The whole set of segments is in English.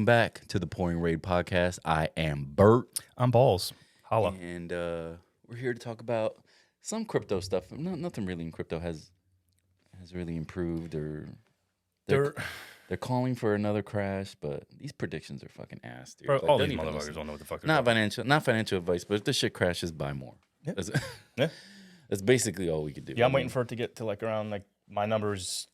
Welcome back to the Pouring Raid podcast. I am Bert. I'm Balls. Holla. And we're here to talk about some crypto stuff. Nothing really in crypto has really improved, or they're calling for another crash, but these predictions are fucking ass, dude. Bro, Like, all don't these even motherfuckers listen. don't know what the fuck they're Not doing. financial advice, but if this shit crashes, buy more. Yeah. That's, Yeah. that's basically all we could do. Yeah, I'm waiting for it to get to like around like my numbers,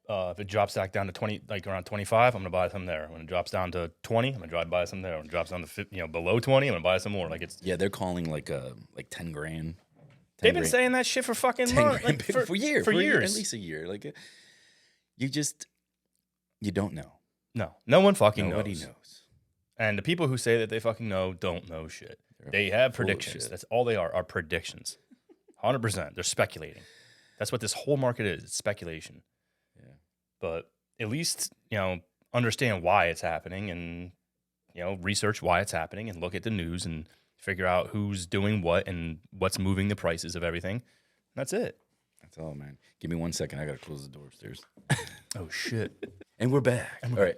if it drops back down to 20, like around 25, I'm going to buy some there. When it drops down to 20, I'm going to try to buy some there. When it drops down to 50, below 20, I'm going to buy some more. Like it's Yeah, they're calling like 10 grand. They've been saying that shit for fucking 10 months. grand Like, for years. For years. At least a year. Like, you don't know. No one fucking Nobody knows. knows. And the people who say that they fucking know don't know shit. They have predictions. shit. That's all they are predictions. 100%. They're speculating. That's what this whole market is. It's speculation. Yeah. But at least, understand why it's happening and, research why it's happening and look at the news and figure out who's doing what and what's moving the prices of everything. That's it. That's all, man. Give me 1 second. I got to close the door upstairs. Oh, shit. And we're back. All right.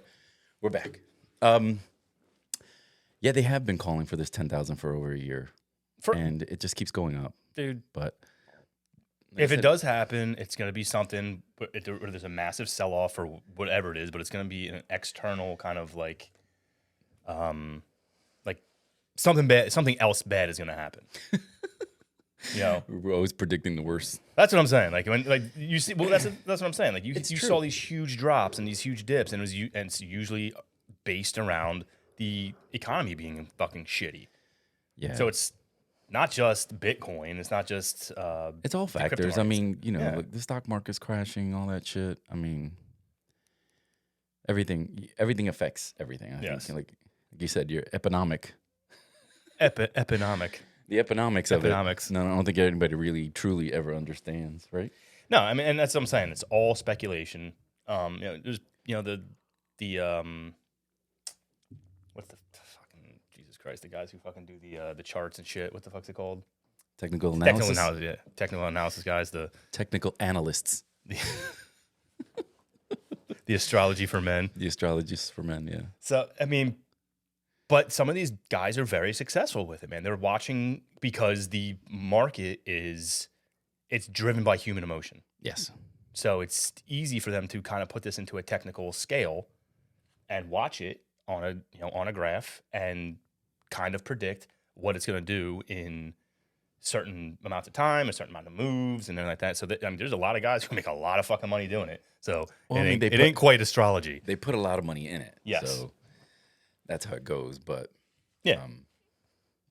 We're back. Yeah, they have been calling for this 10,000 for over a year. And it just keeps going up. Dude. But like If it does happen, it's going to be something where there's a massive sell-off or whatever it is, but it's going to be an external kind of like something bad, something else bad is going to happen. we're always predicting the worst. That's what I'm saying. Like when you see, well, that's what I'm saying. Like you It's saw true. these huge drops and these huge dips, and it's usually based around the economy being fucking shitty. Yeah. So it's not just Bitcoin. It's not just it's all the crypto factors. I markets. mean, Yeah. like the stock market's crashing, all that shit. I mean, everything affects everything. I Yes. think. Like you said, your economic. economic. The economics of Economics. it. No, I don't think anybody really truly ever understands, right? No, I mean, and that's what I'm saying. It's all speculation. There's the what's the fucking Jesus Christ? The guys who fucking do the charts and shit. What the fuck's it called? Technical analysis. Technical analysis. Yeah, technical analysis guys. Technical analysts. The astrology for men. The astrologists for men, yeah. So I mean, but some of these guys are very successful with it, man. They're watching because the market it's driven by human emotion. Yes. So it's easy for them to kind of put this into a technical scale and watch it on a graph and kind of predict what it's going to do in certain amounts of time, a certain amount of moves, and then like that. So there's a lot of guys who make a lot of fucking money doing it. So Well, it ain't quite astrology. They put a lot of money in it. Yes. So that's how it goes. But Yeah.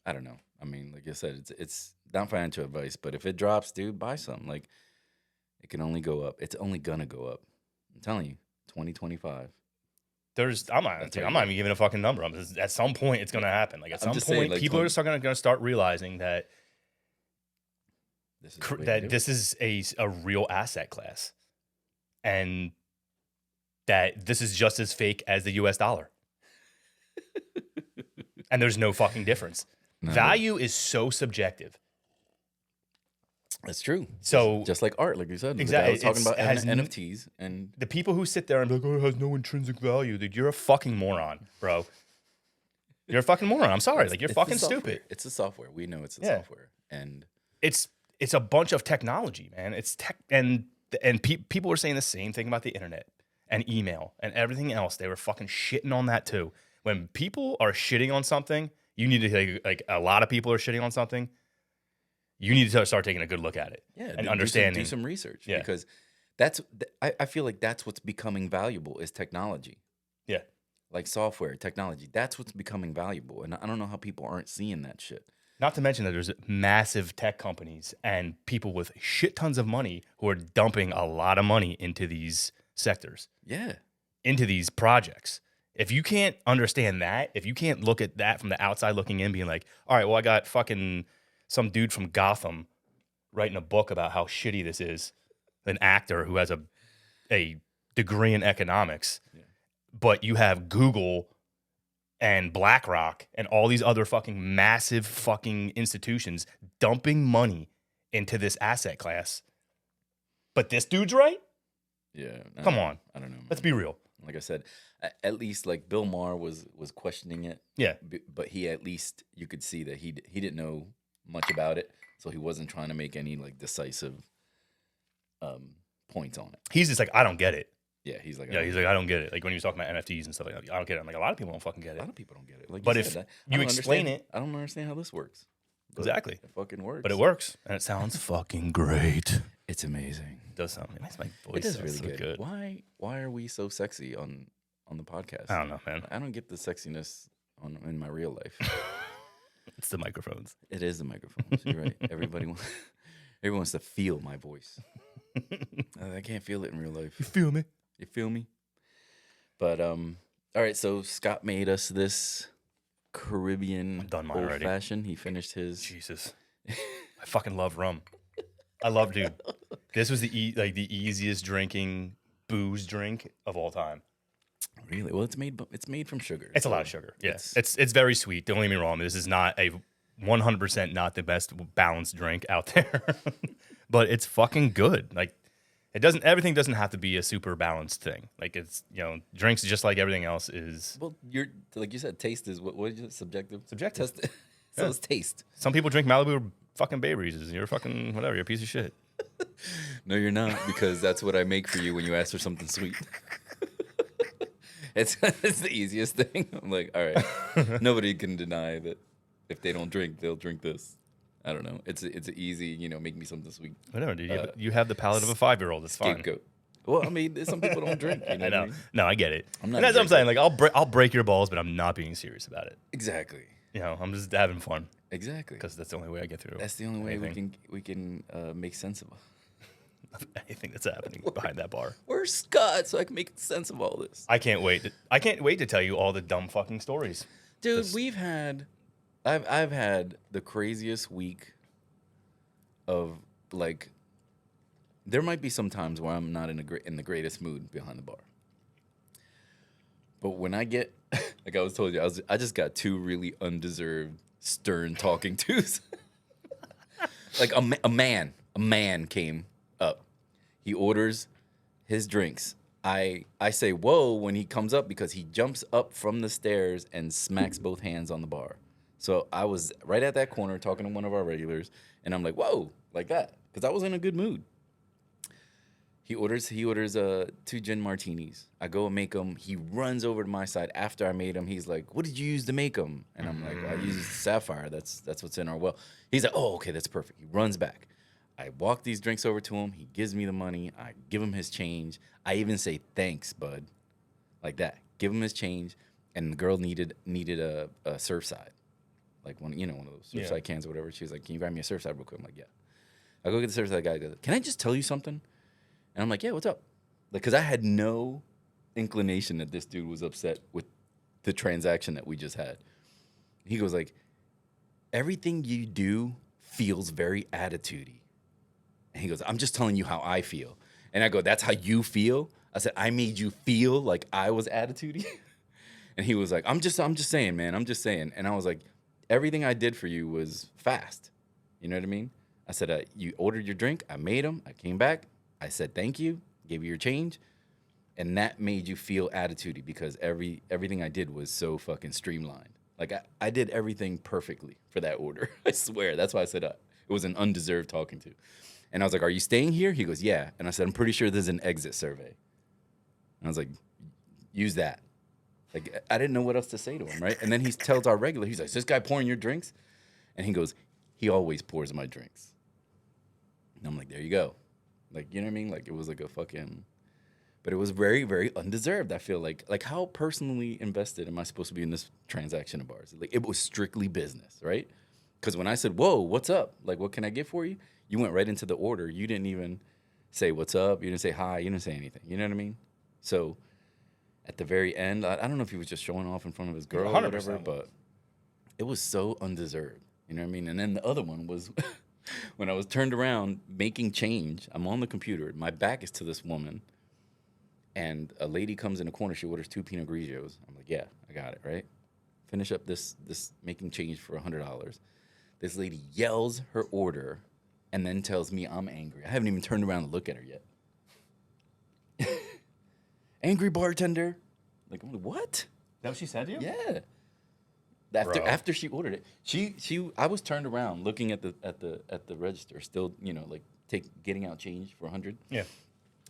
I don't know. I mean, like I said, it's not financial advice, but if it drops, dude, buy something. Like, it can only go up. It's only gonna go up. I'm telling you, 2025. I'm not even giving a fucking number. At some point, it's going to happen. Like at I'm some just point, saying, like, people are just going to start realizing that This is the way to do it. this is a real asset class, and that this is just as fake as the U.S. dollar. And there's no fucking difference. No. Value is so subjective. That's true. So just like art, like you said. Exactly. I was talking about has NFTs and the people who sit there and be like, "Oh, it has no intrinsic value," dude, you're a fucking moron, bro. You're a fucking moron. I'm sorry. Like you're it's the fucking software. stupid. It's the software. We know it's the Yeah. software. And It's a bunch of technology, man. It's tech, and people were saying the same thing about the internet and email and everything else. They were fucking shitting on that too. When people are shitting on something, you need to like a lot of people are shitting on something. You need to start taking a good look at it and understanding. Do some research. Yeah. Because I feel like that's what's becoming valuable is technology. Yeah. Like software, technology. That's what's becoming valuable. And I don't know how people aren't seeing that shit. Not to mention that there's massive tech companies and people with shit tons of money who are dumping a lot of money into these sectors, Yeah. into these projects. If you can't understand that, if you can't look at that from the outside looking in, being like, all right, well, I got fucking some dude from Gotham writing a book about how shitty this is, an actor who has a degree in economics, but you have Google and BlackRock and all these other fucking massive fucking institutions dumping money into this asset class. But this dude's right? Yeah. Come on. I don't know. Let's be real. Like I said, at least like Bill Maher was questioning it. Yeah. But he at least you could see that he didn't know much about it, so he wasn't trying to make any like decisive points on it. He's just like, I don't get it. Yeah, he's like, I don't get it. Like when he was talking about NFTs and stuff like that, I don't get it. I'm like, a lot of people don't fucking get a it. lot of people don't get it. Like, but you if said, you explain it, I don't understand how this works. Exactly, it fucking works. But it works, and it sounds fucking great. It's amazing. It does sound. It makes my voice. It does really so good. Why are we so sexy on the podcast? I don't know, man. I don't get the sexiness in my real life. It's the microphones. It is the microphones. You're right. Everyone wants to feel my voice. I can't feel it in real life. You feel me? You feel me? But all right. So Scott made us this Caribbean old fashioned. He finished his. Jesus, I fucking love rum. I love, dude. This was the easiest drinking booze drink of all time. Really? Well, it's made from sugar. It's a lot of sugar. Yes, it's very sweet. Don't get me wrong. This is not a 100% not the best balanced drink out there, but it's fucking good. Like everything doesn't have to be a super balanced thing. Like it's drinks just like everything else is. Well, like you said, taste is what is it? Subjective. Subjective. So it's taste. Some people drink Malibu fucking Bay Breezes. You're fucking whatever. You're a piece of shit. No, you're not, because that's what I make for you when you ask for something sweet. It's the easiest thing. I'm like, all right, nobody can deny that if they don't drink, they'll drink this. I don't know. It's easy, make me something sweet. Whatever, dude. You have the palate of a 5-year-old. It's fine. Scapegoat. Well, I mean, some people don't drink. You know I know. What I mean? No, I get it. I'm not and that's what I'm saying. Like, I'll break your balls, but I'm not being serious about it. Exactly. I'm just having fun. Exactly. Because that's the only way I get through. That's the only way we can make sense of anything that's happening behind that bar. Where's Scott so I can make sense of all this? I can't wait. I can't wait to tell you all the dumb fucking stories. Dude, I've had the craziest week of like. There might be some times where I'm not in the greatest mood behind the bar. But when I get, like I was told you, I just got 2 really undeserved stern talking tos. Like a man came up. He orders his drinks. I say whoa when he comes up because he jumps up from the stairs and smacks both hands on the bar. So I was right at that corner talking to one of our regulars, and I'm like whoa, like that, because I was in a good mood. He orders 2 gin martinis. I go and make them. He runs over to my side after I made them. He's like, "What did you use to make them?" And I'm like, "I used Sapphire. That's what's in our well." He's like, "Oh, okay, that's perfect." He runs back. I walk these drinks over to him. He gives me the money. I give him his change. I even say, "Thanks, bud," like that. Give him his change. And the girl needed a Surfside, like one of those Surfside cans or whatever. She was like, "Can you grab me a Surfside real quick?" I'm like, "Yeah." I go get the Surfside guy. Goes, "Can I just tell you something?" And I'm like, "Yeah, what's up?" Like, because I had no inclination that this dude was upset with the transaction that we just had. He goes like, "Everything you do feels very attitude-y." And he goes, "I'm just telling you how I feel." And I go, "That's how you feel?" I said, "I made you feel like I was attitude-y?" And he was like, I'm just saying, man. I'm just saying." And I was like, "Everything I did for you was fast." You know what I mean? I said, "You ordered your drink. I made them. I came back. I said thank you, gave you your change, and that made you feel attitude-y because everything I did was so fucking streamlined. Like I did everything perfectly for that order. I swear. That's why I said it was an undeserved talking to." And I was like, "Are you staying here?" He goes, "Yeah." And I said, "I'm pretty sure there's an exit survey." And I was like, "Use that." Like I didn't know what else to say to him, right? And then he tells our regular, he's like, "Is this guy pouring your drinks?" And he goes, "He always pours my drinks." And I'm like, "There you go." Like, you know what I mean? Like, it was like a fucking... But it was very, very undeserved, I feel like. Like, how personally invested am I supposed to be in this transaction of ours? Like, it was strictly business, right? Because when I said, "Whoa, what's up? Like, what can I get for you?" You went right into the order. You didn't even say, "What's up?" You didn't say hi. You didn't say anything. You know what I mean? So, at the very end, I don't know if he was just showing off in front of his girl 100%. Or whatever, but it was so undeserved. You know what I mean? And then the other one was... When I was turned around making change, I'm on the computer. My back is to this woman, and a lady comes in the corner. She orders 2 Pinot Grigios. I'm like, "Yeah, I got it, right?" Finish up this making change for $100. This lady yells her order and then tells me I'm angry. I haven't even turned around to look at her yet. angry bartender. Like, what? That what she said to you? Yeah. Bro. After she ordered it, I was turned around looking at the register, still, like getting out change for 100. Yeah.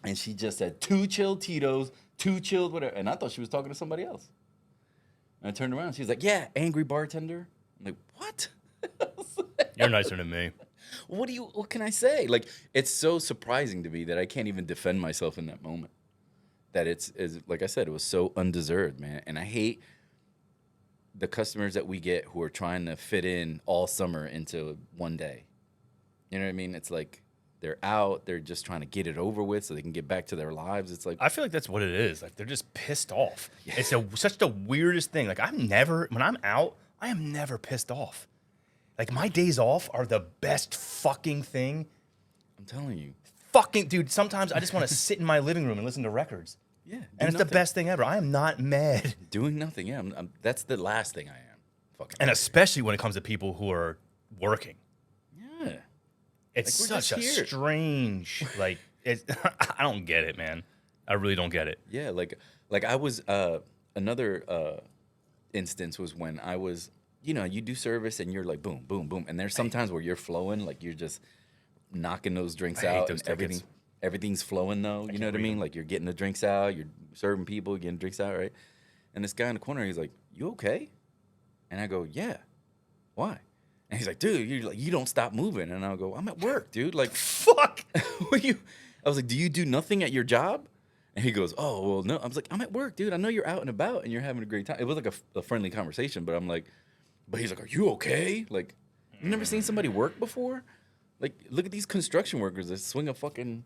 And she just said 2 chilled Tito's, 2 chilled whatever, and I thought she was talking to somebody else. And I turned around, she's like, "Yeah, angry bartender." I'm like, "What?" You're nicer than me. What can I say? Like, it's so surprising to me that I can't even defend myself in that moment. That it's like I said, it was so undeserved, man. And I hate the customers that we get who are trying to fit in all summer into one day. You know what I mean? It's like they're out, they're just trying to get it over with so they can get back to their lives. It's like, I feel like that's what it is. Like, they're just pissed off. Yeah. It's such the weirdest thing. Like, when I'm out, I am never pissed off. Like, my days off are the best fucking thing. I'm telling you. Fucking, dude, sometimes I just want to sit in my living room and listen to records. Yeah. And it's the best thing ever. I am not mad. Doing nothing, yeah. That's the last thing I am. Fucking. And especially when it comes to people who are working. Yeah. It's like, such a strange, like, I don't get it, man. I really don't get it. Yeah, like I was, another instance was when I was, you do service and you're like, boom, boom, boom. And there's sometimes where you're flowing, like you're just knocking those drinks out and everything's flowing though. You know what I mean? Like you're getting the drinks out, you're serving people, getting drinks out, right? And this guy in the corner, he's like, "You okay?" And I go, "Yeah." "Why?" And he's like, "Dude, you don't stop moving." And I'll go, "I'm at work, dude." Like, fuck. I was like, "Do you do nothing at your job?" And he goes, "Oh, well, no." I was like, "I'm at work, dude. I know you're out and about and you're having a great time." It was like a friendly conversation, but I'm like, but he's like, "Are you okay?" Like, you never seen somebody work before? Like, look at these construction workers that swing a fucking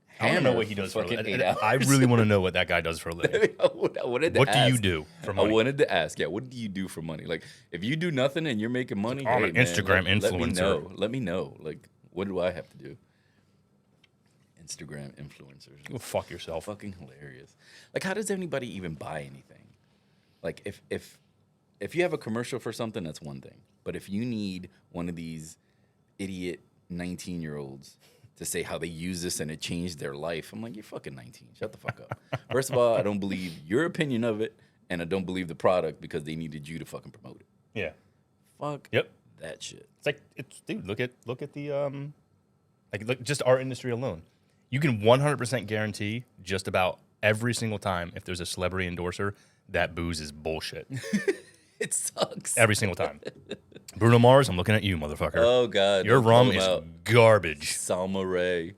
hammer. I don't know what he does for a fucking living. 8 hours. I really want to know what that guy does for a living. What do you do for money? I wanted to ask, yeah, what do you do for money? Like, if you do nothing and you're making money, I'm an Instagram influencer. Let me know. Like, what do I have to do? Instagram influencers. Go fuck yourself. Fucking hilarious. Like, how does anybody even buy anything? Like, if you have a commercial for something, that's one thing. But if you need one of these idiot 19-year-olds to say how they use this and it changed their life, I'm like, you're fucking 19. Shut the fuck up. First of all, I don't believe your opinion of it, and I don't believe the product because they needed you to fucking promote it. Yeah. Fuck. Yep. That shit. It's like, dude, look at the look just our industry alone. You can 100% guarantee just about every single time if there's a celebrity endorser that booze is bullshit. It sucks. Every single time. Bruno Mars, I'm looking at you, motherfucker. Oh, God. Your rum is garbage. Salma Ray.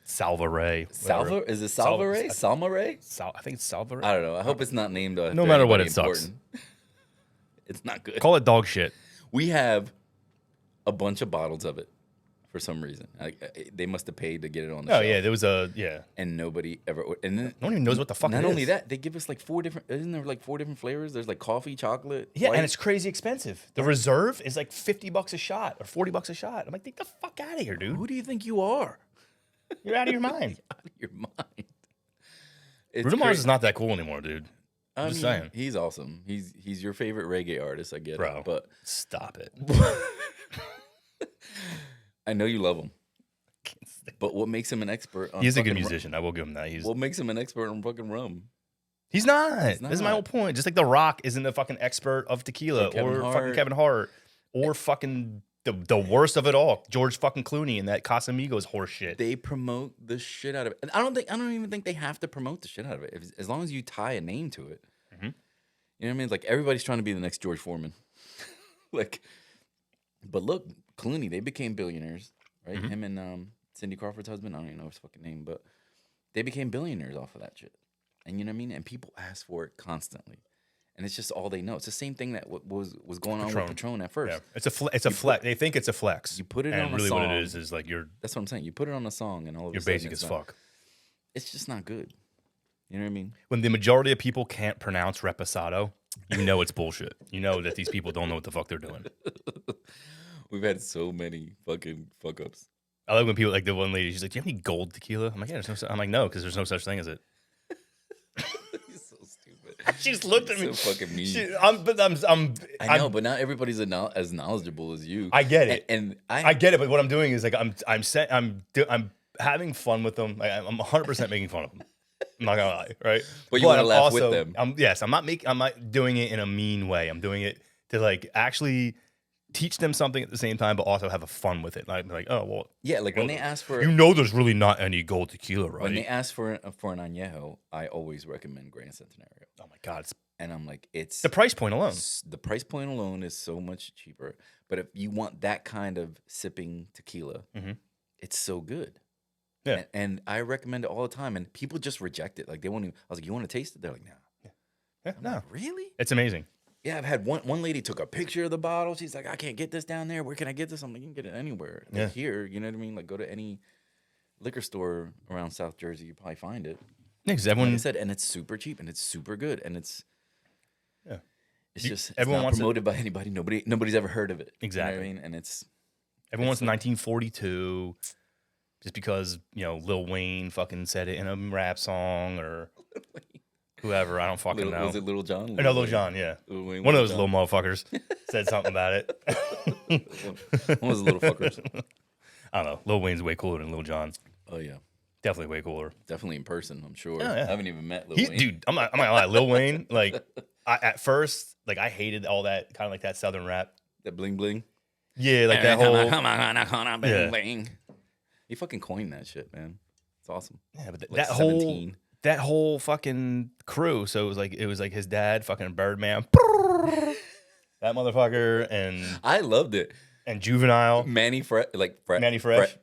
Salva Ray. Is it Salva Ray? Salma Ray? I think it's Salva Ray. I don't know. I hope it's not named. No matter what, it sucks. It's not good. Call it dog shit. We have a bunch of bottles of it for some reason. They must have paid to get it on the shelf. Oh, yeah. There was and nobody ever. And then, no one even knows what the fuck it is. Not only that, they give us like 4 different. Isn't there like 4 different flavors? There's like coffee, chocolate. Yeah, white. and it's crazy expensive. The reserve is like $50 a shot or $40 a shot. I'm like, get the fuck out of here, dude. Who do you think you are? You're out of your mind. Out of your mind. Bruno Mars is not that cool anymore, dude. I'm just saying. He's awesome. He's your favorite reggae artist. I get Bro, it, but stop it. I know you love him. But what makes him an expert on He's a good musician. I will give him that. What makes him an expert on fucking rum? He's not. This is my whole point. Just like The Rock isn't a fucking expert of tequila or fucking Kevin Hart or fucking the worst of it all, George fucking Clooney and that Casamigos horse shit. They promote the shit out of it. And I don't even think they have to promote the shit out of it. As long as you tie a name to it. Mm-hmm. You know what I mean? Like everybody's trying to be the next George Foreman. Like, but look, Clooney, they became billionaires, right? Mm-hmm. Him and Cindy Crawford's husband, I don't even know his fucking name, but they became billionaires off of that shit. And you know what I mean? And people ask for it constantly. And it's just all they know. It's the same thing that was going on with Patron at first. Yeah. It's a flex. They think it's a flex. You put it on a song. And really what it is like you're... That's what I'm saying. You put it on a song and all of a you're sudden... basic as fuck. It's just not good. You know what I mean? When the majority of people can't pronounce reposado, you know it's bullshit. You know that these people don't know what the fuck they're doing. We've had so many fucking fuck-ups. I like when people, like the one lady, she's like, "Do you have any gold tequila?" I'm like, "Yeah, there's no." I'm like, "No, because there's no such thing as it." So stupid. She's looked at me. So fucking mean. I know, but not everybody's as knowledgeable as you. I get it, and I get it. But what I'm doing is like I'm having fun with them. I'm 100% making fun of them. I'm not gonna lie, right? But you wanna I'm laugh with also- them. I'm not doing it in a mean way. I'm doing it to like actually teach them something at the same time, but also have a fun with it. Like, oh well, Yeah, like when they ask for there's really not any gold tequila, right? when they ask for an añejo, I always recommend Grand Centenario. Oh my god, it's And I'm like, it's the price point alone. the price point alone is so much cheaper. But if you want that kind of sipping tequila, Mhm. it's so good. Yeah. And I recommend it all the time. And people just reject it. Like they won't even. I was like, you want to taste it? They're like, nah. Yeah, I'm no, like, really? it's amazing. Yeah, I've had one lady took a picture of the bottle. She's like, I can't get this down there. Where can I get this? I'm like, you can get it anywhere. Like Yeah. here, you know what I mean? Like go to any liquor store around South Jersey, you probably find it. Yeah, because Like I everyone, said, and it's super cheap and it's super good and it's Yeah. it's You- just it's everyone not wants it- promoted by anybody. Nobody's ever heard of it. Exactly. You know what I mean? And it's everyone wants 1942, just because Lil Wayne fucking said it in a rap song or whoever. I don't fucking know. Was it Little John? I know Lil Jon, yeah. Lil Wayne, One of Lil those Jon. little motherfuckers said something about it. One of those little fuckers. I don't know. Lil Wayne's way cooler than Lil Jon. Oh yeah, Definitely way cooler. definitely in person. I'm sure. Oh, yeah. I haven't even met Lil Wayne. Dude, I'm not gonna lie. Lil Wayne, like, at first, like, I hated all that kind of like that Southern rap. That bling bling. Yeah, like that whole. Come on, bling Yeah. bling. He fucking coined that shit, man. It's awesome. Yeah, but Like that whole 17. that whole fucking crew. So it was like his dad, fucking Birdman, that motherfucker, I loved it. and Juvenile. Manny Fresh, Manny Fresh?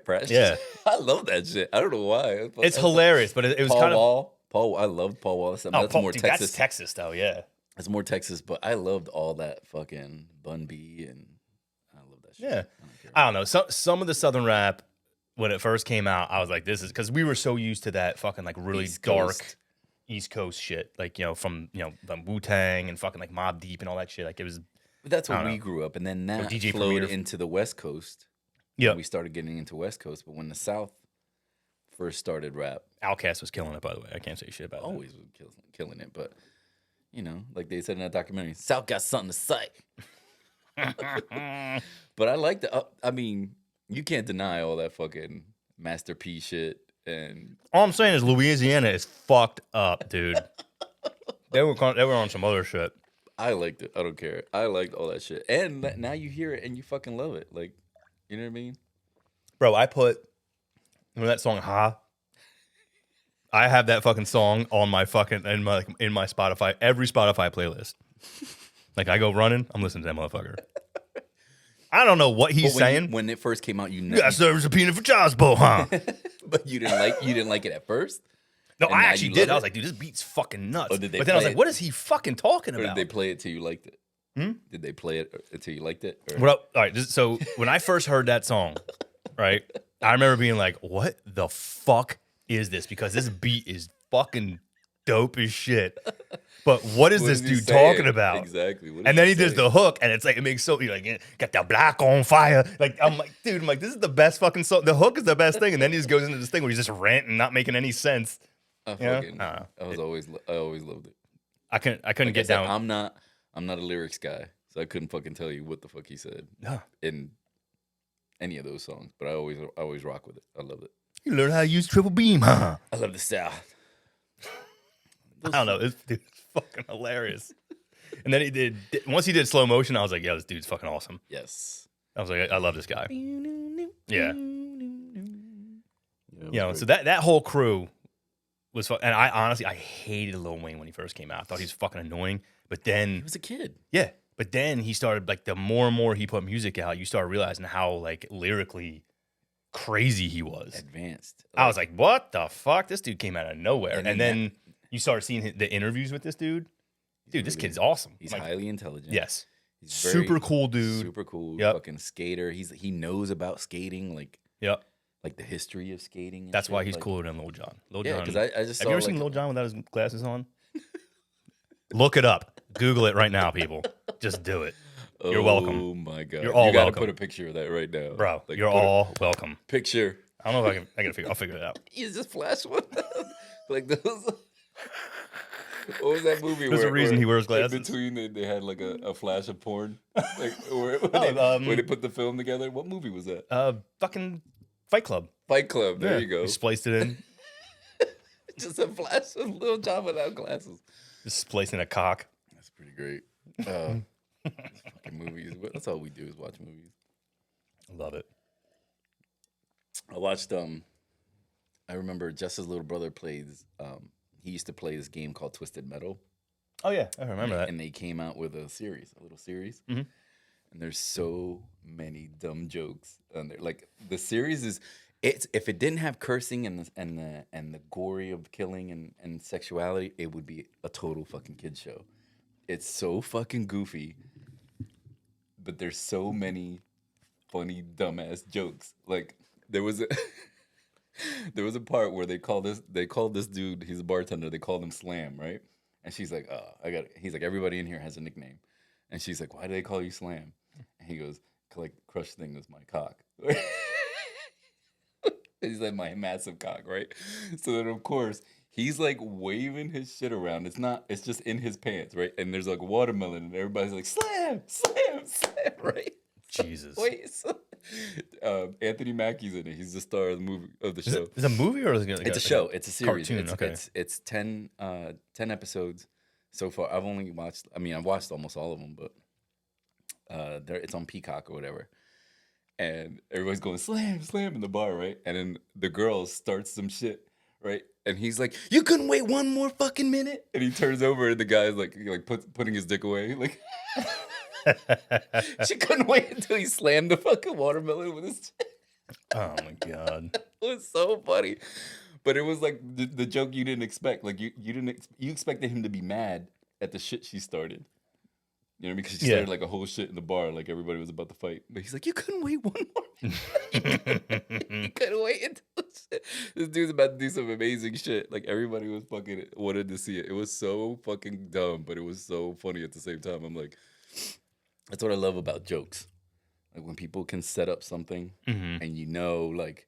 Fresh. Yeah. I love that shit. I don't know why. It's hilarious, but it was Paul kind of. Wall. Paul, I loved Paul Wall. That's more dude, Texas. That's Texas though, yeah. That's more Texas, but I loved all that fucking Bun B and I love that shit. Yeah. I don't care. I don't know. Some of the Southern rap when it first came out, I was like, this is because we were so used to that fucking like really East dark Coast. East Coast shit, like from the Wu Tang and fucking like Mobb Deep and all that shit. Like it was, But that's I where don't we know. grew up, and then that DJ flowed Premier. into the West Coast. yeah. We started getting into West Coast, but when the South first started rap, Outkast was killing it, by the way. I can't say shit about always was killing it. But like they said in that documentary, South got something to say. that. But I like the. I mean, you can't deny all that fucking Master P shit and All I'm saying is Louisiana is fucked up, dude. They were on some other shit. I liked it. I don't care. I liked all that shit. And now you hear it and you fucking love it. Like, you know what I mean? Bro, I put that song "Ha." I have that fucking song on my fucking in my Spotify, every Spotify playlist. Like I go running, I'm listening to that motherfucker. I don't know what he's But when saying. when it first came out, you You know, got served a peanut for child's bowl, huh? but you didn't like it at first. No, And I now actually you did. love I was it? like, dude, this beat's fucking nuts. Or did they But then I was play like, it? what is he fucking talking Or about? did they play it till you liked it? Hmm? Did they play it until you liked it? Or? What up? All right. So when I first heard that song, right, I remember being like, what the fuck is this? Because this beat is fucking dope as shit. But what is What this is he dude saying? talking about? Exactly. What is And then he does saying? the hook, and it's like it makes so you're like got the black on fire. Like I'm like, dude, this is the best fucking song. The hook is the best thing, and then he just goes into this thing where he's just ranting, not making any sense. I Yeah? fucking, I don't know. I always loved it. I couldn't Like I get said, down. I'm not a lyrics guy, so I couldn't fucking tell you what the fuck he said No. in any of those songs. But I always rock with it. I love it. You learn how to use triple beam, huh? I love the South. I don't know. This dude's fucking hilarious. And then once he did slow motion, I was like, yeah, this dude's fucking awesome. Yes. I was like, I love this guy. Yeah. Yeah, So that whole crew was fun. And I honestly, I hated Lil Wayne when he first came out. I thought he was fucking annoying. But he then, was a kid. yeah. But then he started, like, the more and more he put music out, you start realizing how, like, lyrically crazy he was. Advanced. I was like, what the fuck? This dude came out of nowhere. And And, then then you start seeing the interviews with this dude. Dude, this really- kid's awesome. He's Like, highly intelligent. yes. He's Super cool dude. Super cool. Yep. Fucking skater. He knows about skating, like Yep. the history of skating. And That's shit. why he's like, cooler than Lil Jon. Lil Yeah, Jon. because I just Have saw you ever seen like, Lil Jon without his glasses on? Look it up. Google it right now, people. Just do it. You're welcome. Oh my god. You're all you gotta welcome. put a picture of that right now. Bro, Like, you're put a all welcome. picture. I don't know if I'll figure it out. You just flash one. Like those. What was that movie? There's a reason he wears glasses. In between, they had like a flash of porn. Like where they put the film together. What movie was that? Fucking Fight Club. Fight Club. There Yeah. you go. He spliced it in. Just a flash of Lil Jon without glasses. Just splicing a cock. That's pretty great. Fucking movies. That's all we do is watch movies. Love it. I watched. I remember Jess's little brother plays. He used to play this game called Twisted Metal. Oh yeah, I remember that. And they came out with a little series. And there's so many dumb jokes on there. Like the series is, if it didn't have cursing and the gory of killing and sexuality, it would be a total fucking kids show. It's so fucking goofy, but there's so many funny dumbass jokes. Like there was a part where they called this dude, he's a bartender, they called him Slam, right? And she's like, he's like, everybody in here has a nickname. And she's like, why do they call you Slam? And he goes, like, Crush thing was my cock. He said, my massive cock, right? So then, of course, he's like waving his shit around. It's just in his pants, right? And there's like watermelon, and everybody's like, Slam, Slam, Slam, right? Jesus. Anthony Mackie's in it. He's the star of the show. Is it a movie or is it? It's a show. It's a series. Cartoon. It's 10 episodes so far. I've watched almost all of them, but it's on Peacock or whatever. And everybody's going slam, slam in the bar, right? And then the girl starts some shit, right? And he's like, "You couldn't wait one more fucking minute?" And he turns over, and the guy's like putting his dick away, like. She couldn't wait until he slammed the fucking watermelon with his dick. Oh my god, it was so funny, but it was like the joke you didn't expect. Like you expected him to be mad at the shit she started. You know, because she started like a whole shit in the bar, like everybody was about to fight. But he's like, you couldn't wait one more. You couldn't wait until shit. This dude's about to do some amazing shit. Like everybody was fucking wanted to see it. It was so fucking dumb, but it was so funny at the same time. I'm like, that's what I love about jokes. Like when people can set up something and you know, like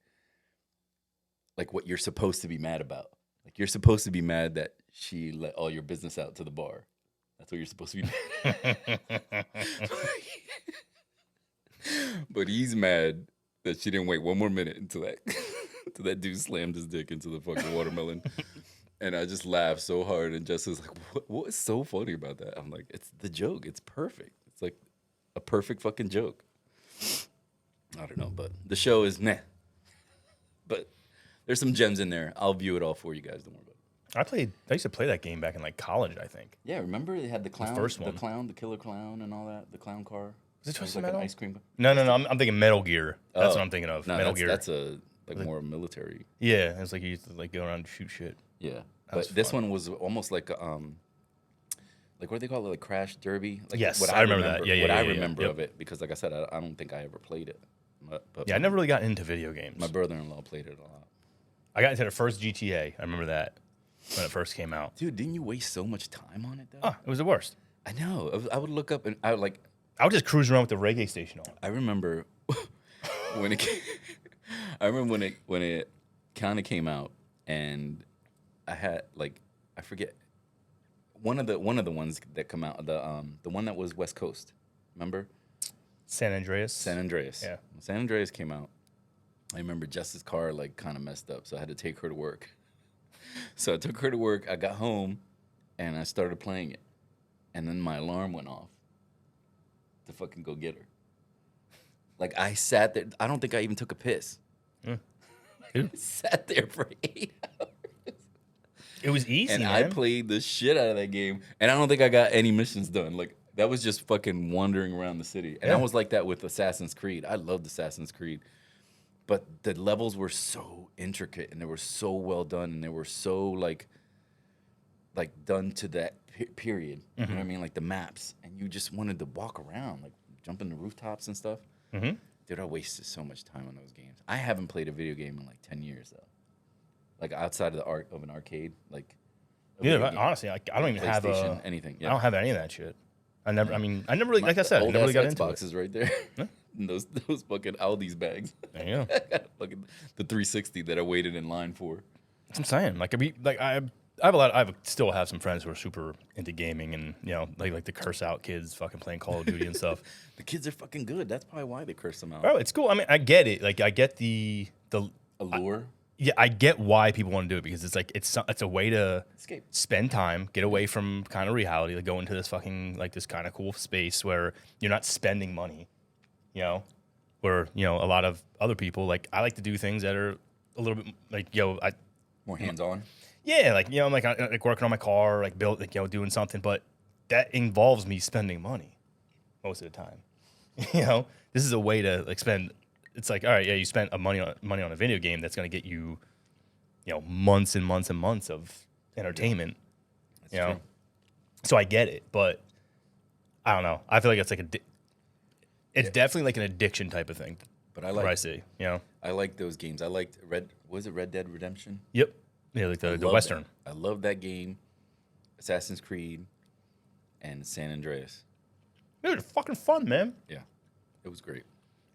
what you're supposed to be mad about. Like you're supposed to be mad that she let all your business out to the bar. That's what you're supposed to be mad. But he's mad that she didn't wait one more minute until that dude slammed his dick into the fucking watermelon. And I just laughed so hard. And Jess was like, what is so funny about that? I'm like, it's the joke. It's perfect. It's like a perfect fucking joke. I don't know, but the show is meh. But there's some gems in there. I'll view it all for you guys. Don't worry about it. I used to play that game back in like college, I think. Yeah, remember they had the clown, the first one. the killer clown and all that, the clown car. Was it Twisted like Metal? An ice cream. No. I'm thinking Metal Gear. That's what I'm thinking of. No, Metal Gear. That's a more military. Yeah, it's like you used to like go around and shoot shit. Yeah, but this one was almost like like what do they call it, like Crash Derby? Like yes, what I remember that. Yeah, what I remember of it, because like I said, I don't think I ever played it. But I never really got into video games. My brother-in-law played it a lot. I got into the first GTA. I remember that when it first came out. Dude, didn't you waste so much time on it though? Oh, it was the worst. I know. I would look up and I would just cruise around with the reggae station on. I remember when it when it kind of came out, and I had I forget one of the ones that come out, the one that was West Coast. Remember? San Andreas. San Andreas. Yeah. When San Andreas came out, I remember Jess's car kind of messed up, so I had to take her to work. So I took her to work. I got home, and I started playing it, and then my alarm went off to fucking go get her. Like I sat there. I don't think I even took a piss. I sat there for 8 hours. It was easy, and man. I played the shit out of that game, and I don't think I got any missions done. Like that was just fucking wandering around the city. And I was like that with Assassin's Creed. I loved Assassin's Creed, but the levels were so intricate, and they were so well done, and they were so like done to that period. You know what I mean? Like the maps, and you just wanted to walk around, like jump in the rooftops and stuff. Dude, I wasted so much time on those games. I haven't played a video game in like 10 years though. Like outside of an arcade, like. Yeah, honestly, I don't even have anything. Yeah. I don't have any of that shit. I never really, like I said, I never really got into it. Xboxes right there. those fucking Aldi's bags. There you go. Fucking the 360 that I waited in line for. That's what I'm saying. I still have some friends who are super into gaming, and you know, like the curse out kids fucking playing Call of Duty and stuff. The kids are fucking good. That's probably why they curse them out. Oh, it's cool. I mean, I get it. Like I get the allure. Yeah, I get why people want to do it because it's like it's a way to Escape. spend time, get away from kind of reality, like go into this fucking like this kind of cool space where you're not spending money, you know, where a lot of other people like I like to do things that are a little bit like More hands-on. Yeah, like I'm like working on my car, like doing something, but that involves me spending money most of the time. This is a way to like spend. It's like, all right, yeah, you spent money on a video game that's going to get you, months and months and months of entertainment. That's true. So I get it, but I don't know. I feel like it's like it's definitely like an addiction type of thing. But I what I see, I like those games. I liked Red Dead Redemption? Yep. Yeah, like the Western. I love that game. Assassin's Creed and San Andreas. It was fucking fun, man. Yeah, it was great.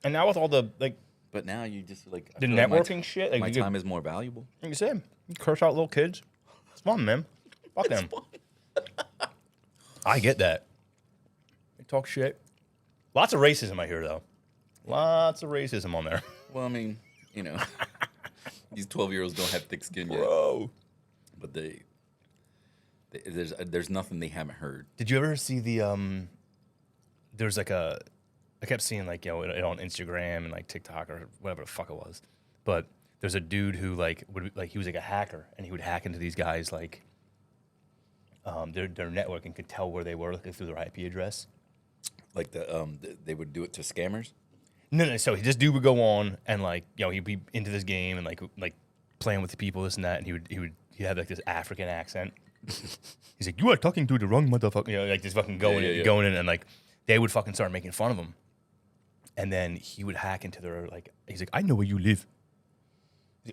And now with all the like, but now you just like the networking shit. Like my time is more valuable. Like you said, you curse out little kids. It's fun, man. Fuck them. I get that. They talk shit. Lots of racism I hear though. Lots of racism on there. Well, I mean, these 12-year-olds don't have thick skin yet. Bro. But there's nothing they haven't heard. Did you ever see the there's like I kept seeing like it on Instagram and like TikTok or whatever the fuck it was, but there's a dude who he was like a hacker and he would hack into these guys like their network and could tell where they were through their IP address. Like they would do it to scammers. No. So this dude would go on and like he'd be into this game and like playing with the people, this and that, and he had like this African accent. He's like, "You are talking to the wrong motherfucker," like just fucking going in, and like they would fucking start making fun of him. And then he would hack into their he's like, "I know where you live.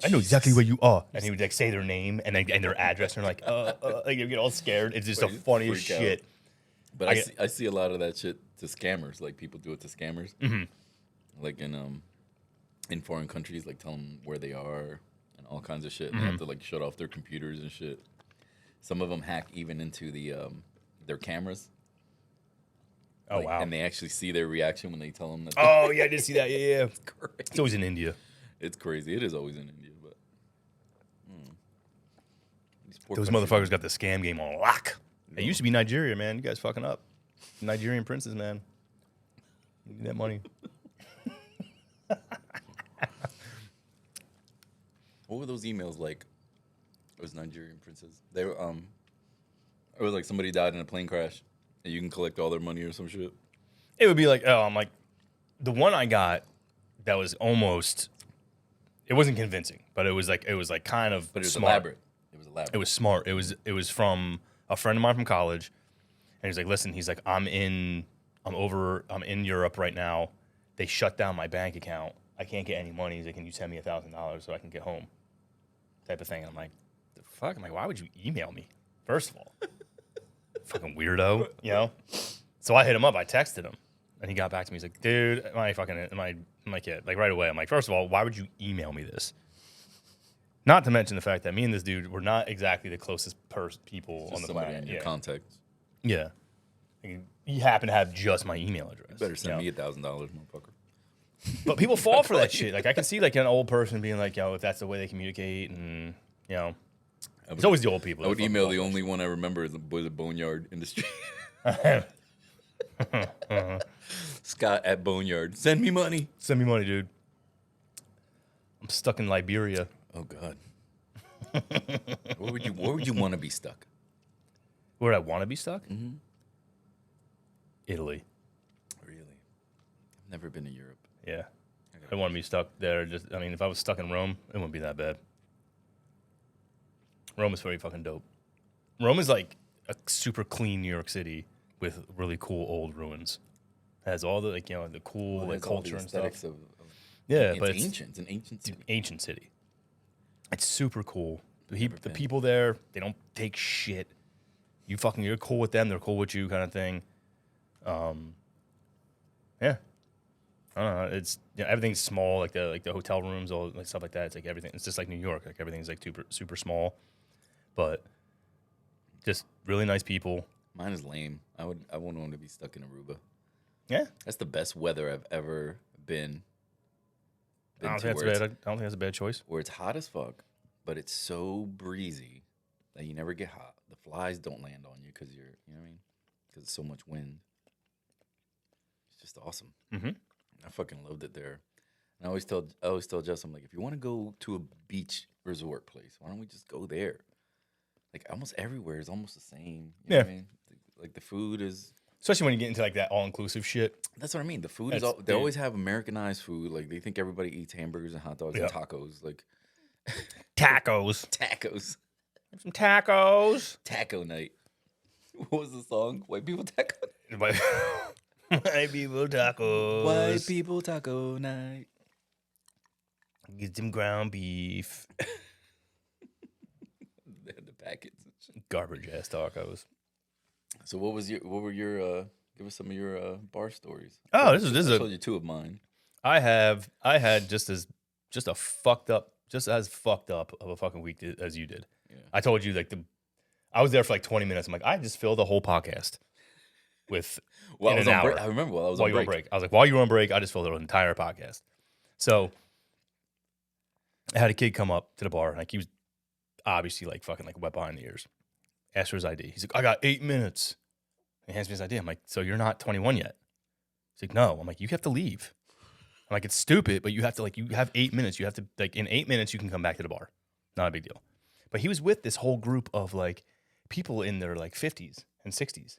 I know exactly where you are." And he would like say their name and their address, and they're like you get all scared. It's just the funniest shit. But I see a lot of that shit to scammers. Like people do it to scammers. Mm-hmm. Like in foreign countries, like tell them where they are and all kinds of shit. And they have to like shut off their computers and shit. Some of them hack even into their cameras. Oh, wow. And they actually see their reaction when they tell them that. Oh, yeah, I did see that. Yeah. It's crazy. It's always in India. It's crazy. It is always in India. But those motherfuckers got the scam game on lock. It used to be Nigeria, man. You guys fucking up. Nigerian princes, man. You need that money. What were those emails like? Those Nigerian princes. They were it was like somebody died in a plane crash, and you can collect all their money or some shit. It would be like, I'm like, the one I got that was almost. It wasn't convincing, but it was like kind of. But it was smart. elaborate. It was elaborate. It was smart. It was from a friend of mine from college, and he's like, "Listen," he's like, I'm in Europe right now. They shut down my bank account. I can't get any money. He's like, "Can you send me $1,000 so I can get home?" Type of thing. And I'm like, "The fuck?" I'm like, "Why would you email me? First of all, fucking weirdo, So I hit him up. I texted him, and he got back to me. He's like, "Dude, am I like, yeah, like right away." I'm like, "First of all, why would you email me this?" Not to mention the fact that me and this dude were not exactly the closest people on the planet. In your contacts. Yeah. You happen to have just my email address. You better send me $1,000, motherfucker. But people fall for that shit. Like I can see like an old person being like, if that's the way they communicate, and it's always the old people. I would email the only one I remember is the Boneyard Industry. Scott at Boneyard. Send me money. Send me money, dude. I'm stuck in Liberia. Oh God. Where would you want to be stuck? Where would I want to be stuck? Mm-hmm. Italy. Really? I've never been to Europe. Yeah. I want to be stuck there. If I was stuck in Rome, it wouldn't be that bad. Rome is very fucking dope. Rome is like a super clean New York City with really cool old ruins. It has all the the cool culture and stuff. But it's ancient. It's an ancient city. Ancient city. It's super cool. The people there, they don't take shit. You're cool with them, they're cool with you, kind of thing. Yeah. I don't know. It's everything's small, like the hotel rooms, all like stuff like that. It's like everything. It's just like New York. Like everything's like super small, but just really nice people. Mine is lame. I wouldn't want to be stuck in Aruba. Yeah, that's the best weather I've ever been been I to don't think that's a bad choice. where it's hot as fuck, but it's so breezy that you never get hot. The flies don't land on you because you're, you know what I mean? Because it's so much wind. It's just awesome. Mm-hmm. I fucking loved it there. And I always tell Jess, I'm like, if you want to go to a beach resort place, why don't we just go there? Like almost everywhere is almost the same. You know what I mean? Like the food is. Especially when you get into like that all-inclusive shit. That's what I mean. The food is. They always have Americanized food. Like they think everybody eats hamburgers and hot dogs and tacos. Like tacos. Tacos. Some tacos. Taco night. What was the song? White people taco. White people tacos. White people taco night. Get some ground beef. They had the packets. Garbage ass tacos. So what were your give us some of your bar stories? Oh, I told you two of mine. I had just as fucked up of a fucking week as you did. Yeah. I told you like I was there for like 20 minutes. I'm like, I just filled the whole podcast with in an hour. I remember while I was on break. You were on break. I was like, while you were on break, I just filled the entire podcast. So I had a kid come up to the bar, like he was obviously like fucking like wet behind the ears. Asked for his ID. He's like, I got 8 minutes. He hands me his ID. I'm like, so you're not 21 yet? He's like, no. I'm like, you have to leave. I'm like, it's stupid, but you have to you have 8 minutes. You have to in 8 minutes you can come back to the bar. Not a big deal. But he was with this whole group of like people in their like 50s and 60s,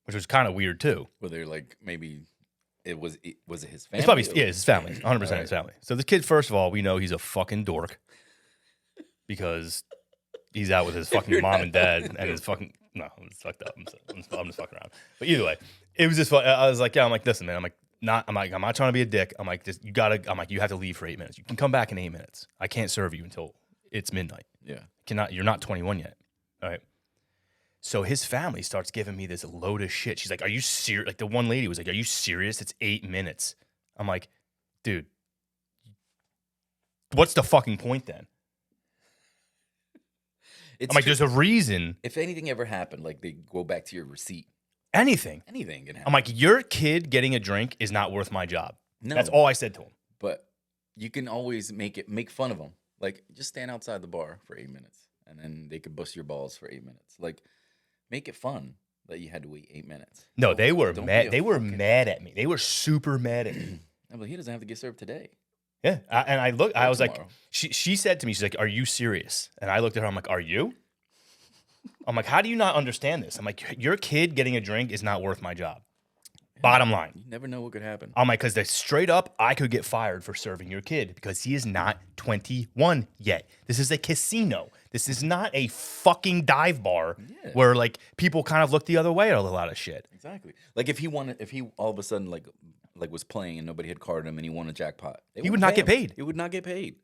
which was kind of weird too. Were they like maybe was it his family? It's probably it's his family, 100% his family. So the kid, first of all, we know he's a fucking dork because he's out with his fucking mom and dad and his fucking it's fucked up. I'm just fucking around. But either way, it was just fun. I was like, yeah, I'm like, listen, man, I'm not trying to be a dick. I'm like, you have to leave for 8 minutes. You can come back in 8 minutes. I can't serve you until it's midnight. Yeah. You're not 21 yet. All right. So his family starts giving me this load of shit. She's like, are you serious? Like the one lady was like, are you serious? It's 8 minutes. I'm like, dude, what's the fucking point then? I'm like, there's a reason. If anything ever happened, like they go back to your receipt. Anything can happen. I'm like, your kid getting a drink is not worth my job. No. That's all I said to him. But you can always make fun of them. Like, just stand outside the bar for 8 minutes, and then they could bust your balls for 8 minutes. Like, make it fun that you had to wait 8 minutes. No, they were mad. They were mad at me. They were super mad at me. No, but he doesn't have to get served today. Yeah, I was tomorrow. Like, she said to me, she's like, are you serious? And I looked at her, I'm like, are you? I'm like, how do you not understand this? I'm like, your kid getting a drink is not worth my job. Bottom line. You never know what could happen. I'm like, because straight up, I could get fired for serving your kid because he is not 21 yet. This is a casino. This is not a fucking dive bar where like people kind of look the other way at a lot of shit. Exactly. Like if he all of a sudden like was playing and nobody had carded him and he won a jackpot, he would not get paid. He would not get paid.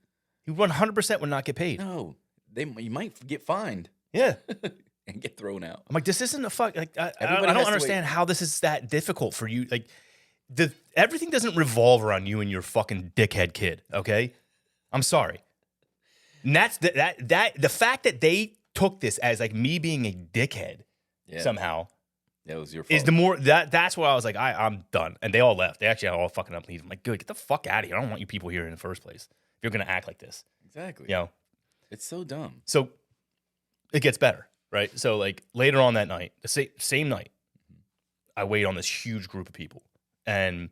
He 100% would not get paid. No, you might get fined. Yeah. And get thrown out. I'm like, this isn't a fuck. Like, I don't understand how this is that difficult for you. Like, everything doesn't revolve around you and your fucking dickhead kid. Okay, I'm sorry. And that's the fact that they took this as like me being a dickhead somehow. That was your fault. Is the more that's where I was like, I'm done. And they all left. They actually all fucking up leave. I'm like, good, get the fuck out of here. I don't want you people here in the first place. If you're gonna act like this, exactly. You know, it's so dumb. So it gets better. Right. So like later on that night, the same night, I wait on this huge group of people, and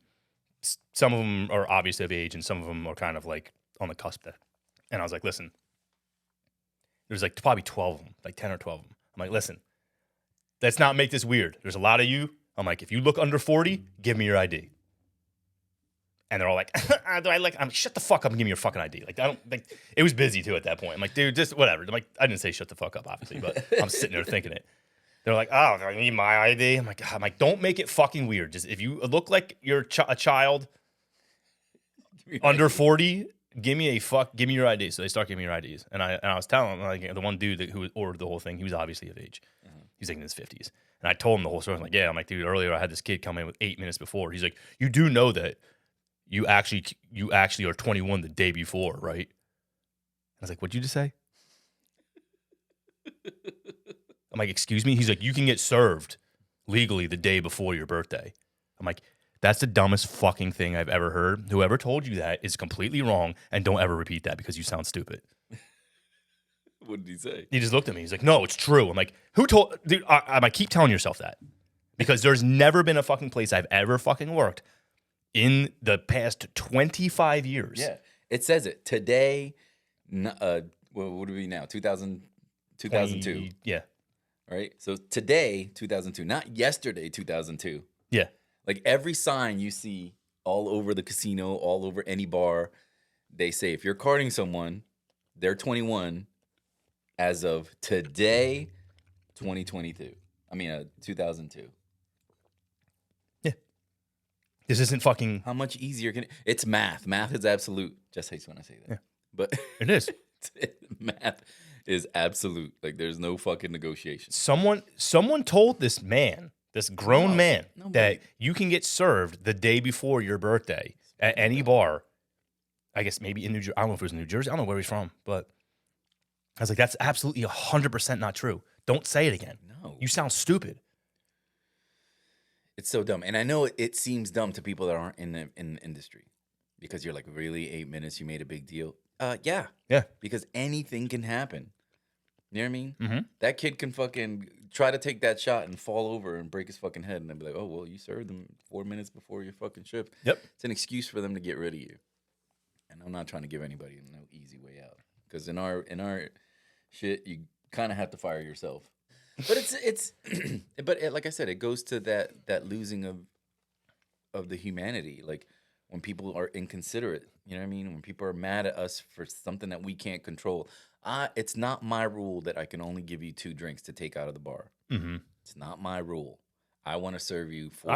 some of them are obviously of age, and some of them are kind of like on the cusp there. And I was like, listen, there's like probably 12 of them, like 10 or 12 of them. I'm like, listen, let's not make this weird. There's a lot of you. I'm like, if you look under 40, give me your ID. And they're all like, I'm like, shut the fuck up and give me your fucking ID. Like, I don't think it was busy too at that point. I'm like, dude, just whatever. I'm like, I didn't say shut the fuck up, obviously, but I'm sitting there thinking it. They're like, oh, I need my ID. I'm like, don't make it fucking weird. Just if you look like you're a child under 40, give me your ID. So they start giving me your IDs. And I was telling them, like, the one dude who ordered the whole thing, he was obviously of age. He's like in his 50s. And I told him the whole story. I'm like, yeah. I'm like, dude, earlier I had this kid come in with 8 minutes before. He's like, you do know that you actually are 21 the day before, right? I was like, what'd you just say? I'm like, excuse me? He's like, you can get served legally the day before your birthday. I'm like, That's the dumbest fucking thing I've ever heard. Whoever told you that is completely wrong, and don't ever repeat that because you sound stupid. What did he say? He just looked at me. He's like, no, it's true. I'm like, who told? Dude, I keep telling yourself that because there's never been a fucking place I've ever fucking worked in the past 25 years. Yeah, it says it today. What would it be now? 2002. Yeah. Right. So today, 2002, not yesterday, 2002. Yeah. Like every sign you see all over the casino, all over any bar, they say if you're carding someone, they're 21 as of today, 2022. I mean, 2002. Yeah. This isn't fucking. How much easier can it? It's math. Math is absolute. Just hates when I say that. Yeah. But It is. math is absolute. Like there's no fucking negotiation. Someone told this man, this grown man, nobody. that you can get served the day before your birthday at any bar. I guess maybe in New Jersey. I don't know if it was in New Jersey. I don't know where he's from, but I was like, that's absolutely 100% not true. Don't say it again. No. You sound stupid. It's so dumb. And I know it seems dumb to people that aren't in the industry because you're like, really, 8 minutes, you made a big deal? Yeah. Yeah. Because anything can happen. You know what I mean? Mm-hmm. That kid can fucking try to take that shot and fall over and break his fucking head. And they'll be like, oh, well, you served them 4 minutes before your fucking shift. Yep. It's an excuse for them to get rid of you. And I'm not trying to give anybody no easy way out. Because in our shit, you kind of have to fire yourself. But it's like I said, it goes to that losing of the humanity. Like when people are inconsiderate, you know what I mean? When people are mad at us for something that we can't control. It's not my rule that I can only give you 2 drinks to take out of the bar. Mm-hmm. It's not my rule. I want to serve you 40.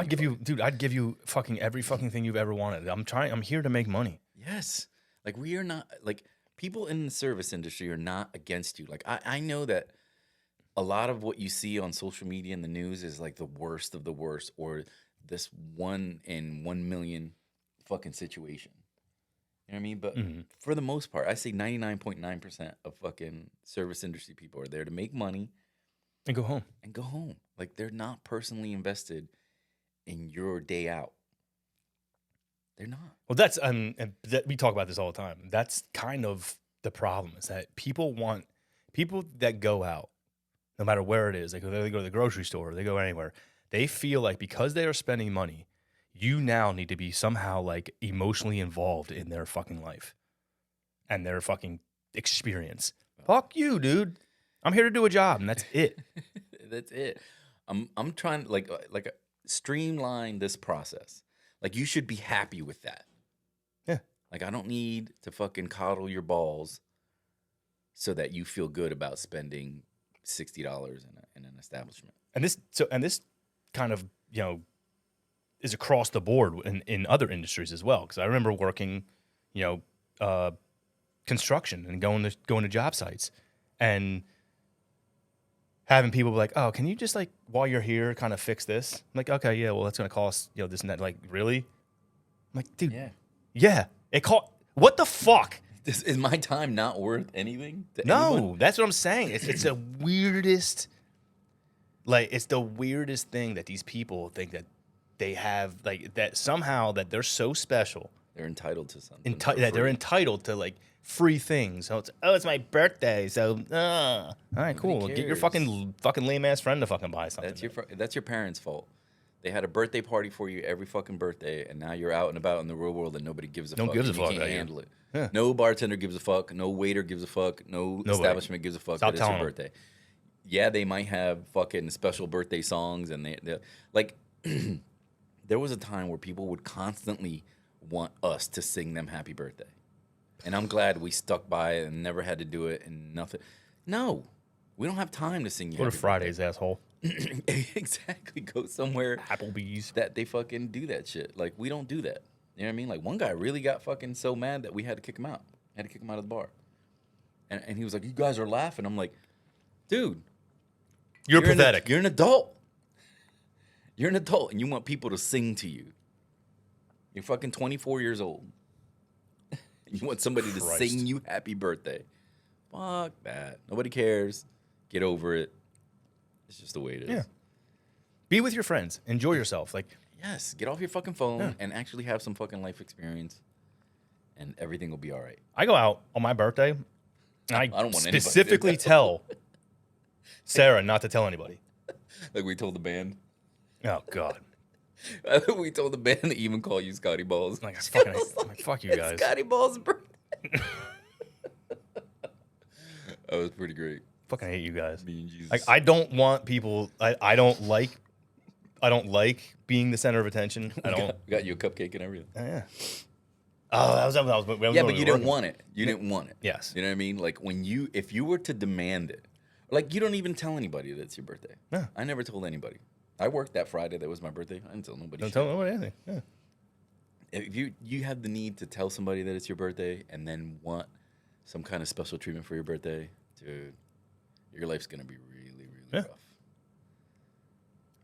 I'd give you fucking every fucking thing you've ever wanted. I'm here to make money. Yes. Like we are not, like people in the service industry are not against you. Like I know that a lot of what you see on social media and the news is like the worst of the worst, or this 1 in 1 million fucking situation. You know what I mean? But for the most part, I say 99.9% of fucking service industry people are there to make money And go home. Like they're not personally invested in your day out. They're not. Well, we talk about this all the time. That's kind of the problem, is that people that go out, no matter where it is, like if they go to the grocery store, or they go anywhere, they feel like because they are spending money, you now need to be somehow like emotionally involved in their fucking life and their fucking experience. Fuck you, dude. I'm here to do a job, and that's it. That's it. I'm trying to like streamline this process. Like you should be happy with that. Yeah. Like I don't need to fucking coddle your balls so that you feel good about spending $60 in an establishment. And this kind of, is across the board in other industries as well. Because I remember working, construction and going to job sites and having people be like, oh, can you just like while you're here kind of fix this? I'm like, okay, yeah, well that's gonna cost this and that. Like, really? I'm like, dude, yeah. What the fuck? Is my time not worth anything to No, anyone? that's what I'm saying. It's the weirdest. Like, it's the weirdest thing that these people think that they have, like, that somehow that they're so special. They're entitled to something. That they're entitled to like free things. So it's my birthday. So all right, cool. Get your fucking lame ass friend to fucking buy something. That's your parents' fault. They had a birthday party for you every fucking birthday, and now you're out and about in the real world and nobody gives a fuck. Gives a fuck. You can't handle it. Yeah. No bartender gives a fuck. No waiter gives a fuck. Nobody. Establishment gives a fuck. Stop that it's your telling birthday. Yeah, they might have fucking special birthday songs, and they like. There was a time where people would constantly want us to sing them happy birthday, and I'm glad we stuck by it and never had to do it and nothing. No, we don't have time to sing you. Go to happy Fridays, birthday. asshole. Exactly. Go somewhere. Applebee's. That they fucking do that shit. Like, we don't do that. You know what I mean? Like, one guy really got fucking so mad that we had to kick him out. Had to kick him out of the bar. And he was like, you guys are laughing. I'm like, dude. You're pathetic. You're an adult. You're an adult, and you want people to sing to you. You're fucking 24 years old. You want somebody to sing you happy birthday. Fuck that. Nobody cares. Get over it. It's just the way it is. Yeah. Be with your friends. Enjoy yourself. Like, Yes, get off your fucking phone and actually have some fucking life experience, and everything will be all right. I go out on my birthday, and I don't want specifically tell Sarah not to tell anybody. Like we told the band. Oh God. We told the band to even call you Scotty Balls. Like, fuck you guys. Scotty Balls' birthday. That was pretty great. Fucking hate you guys. Me and Jesus. Like, I don't want people. I don't like being the center of attention. I don't. We got you a cupcake and everything. Yeah. Oh, that was Yeah, but you didn't want it. You didn't want it. Yes. You know what I mean? Like if you were to demand it, like you don't even tell anybody that it's your birthday. No. I never told anybody. I worked that Friday. That was my birthday. I didn't tell nobody. Don't tell nobody anything. Yeah. If you have the need to tell somebody that it's your birthday and then want some kind of special treatment for your birthday, dude, your life's gonna be really, really rough.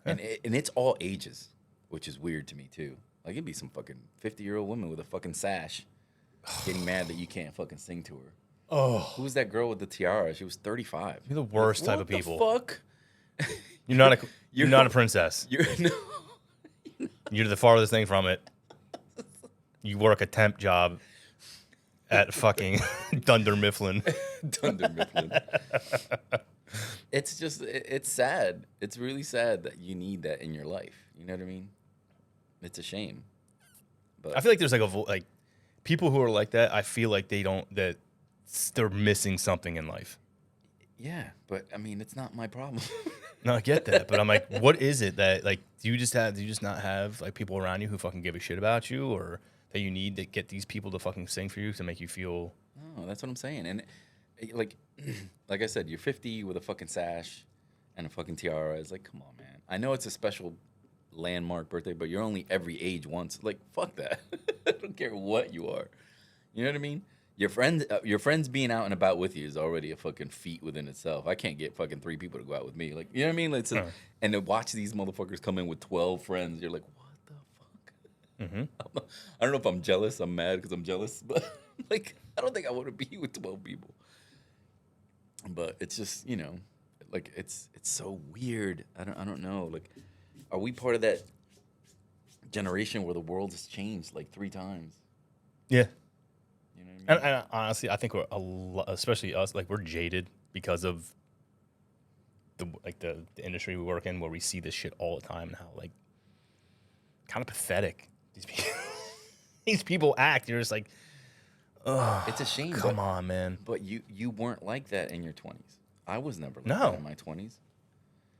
Yeah. And it's all ages, which is weird to me too. Like it'd be some fucking 50-year-old woman with a fucking sash getting mad that you can't fucking sing to her. Oh, who's that girl with the tiara? She was 35. You're the worst type of people. What the fuck? You're not a princess. You're the farthest thing from it. You work a temp job at fucking Dunder Mifflin. Dunder Mifflin. It's just, it's sad. It's really sad that you need that in your life. You know what I mean? It's a shame. But I feel like there's like people who are like that. I feel like they're missing something in life. Yeah, but I mean, it's not my problem. No, I get that, but I'm like, what is it that like do you just not have like people around you who fucking give a shit about you, or that you need to get these people to fucking sing for you to make you feel? No, that's what I'm saying. And like I said, you're 50 with a fucking sash and a fucking tiara. It's like, come on, man. I know it's a special landmark birthday, but you're only every age once. Like, fuck that. I don't care what you are. You know what I mean? Your friends being out and about with you is already a fucking feat within itself. I can't get fucking 3 people to go out with me. Like, you know what I mean? Like, and to watch these motherfuckers come in with 12 friends, you're like, what the fuck? Mm-hmm. I don't know if I'm jealous. I'm mad because I'm jealous, but like, I don't think I want to be with 12 people. But it's just, you know, like it's so weird. I don't know. Like, are we part of that generation where the world has changed like 3 times? Yeah. You know what I mean? And honestly, I think we're especially us, like we're jaded because of the industry we work in, where we see this shit all the time and how like kind of pathetic these people act. You're just like, oh, it's a shame. Come on, man. But you weren't like that in your 20s. I was never like No. that in my 20s.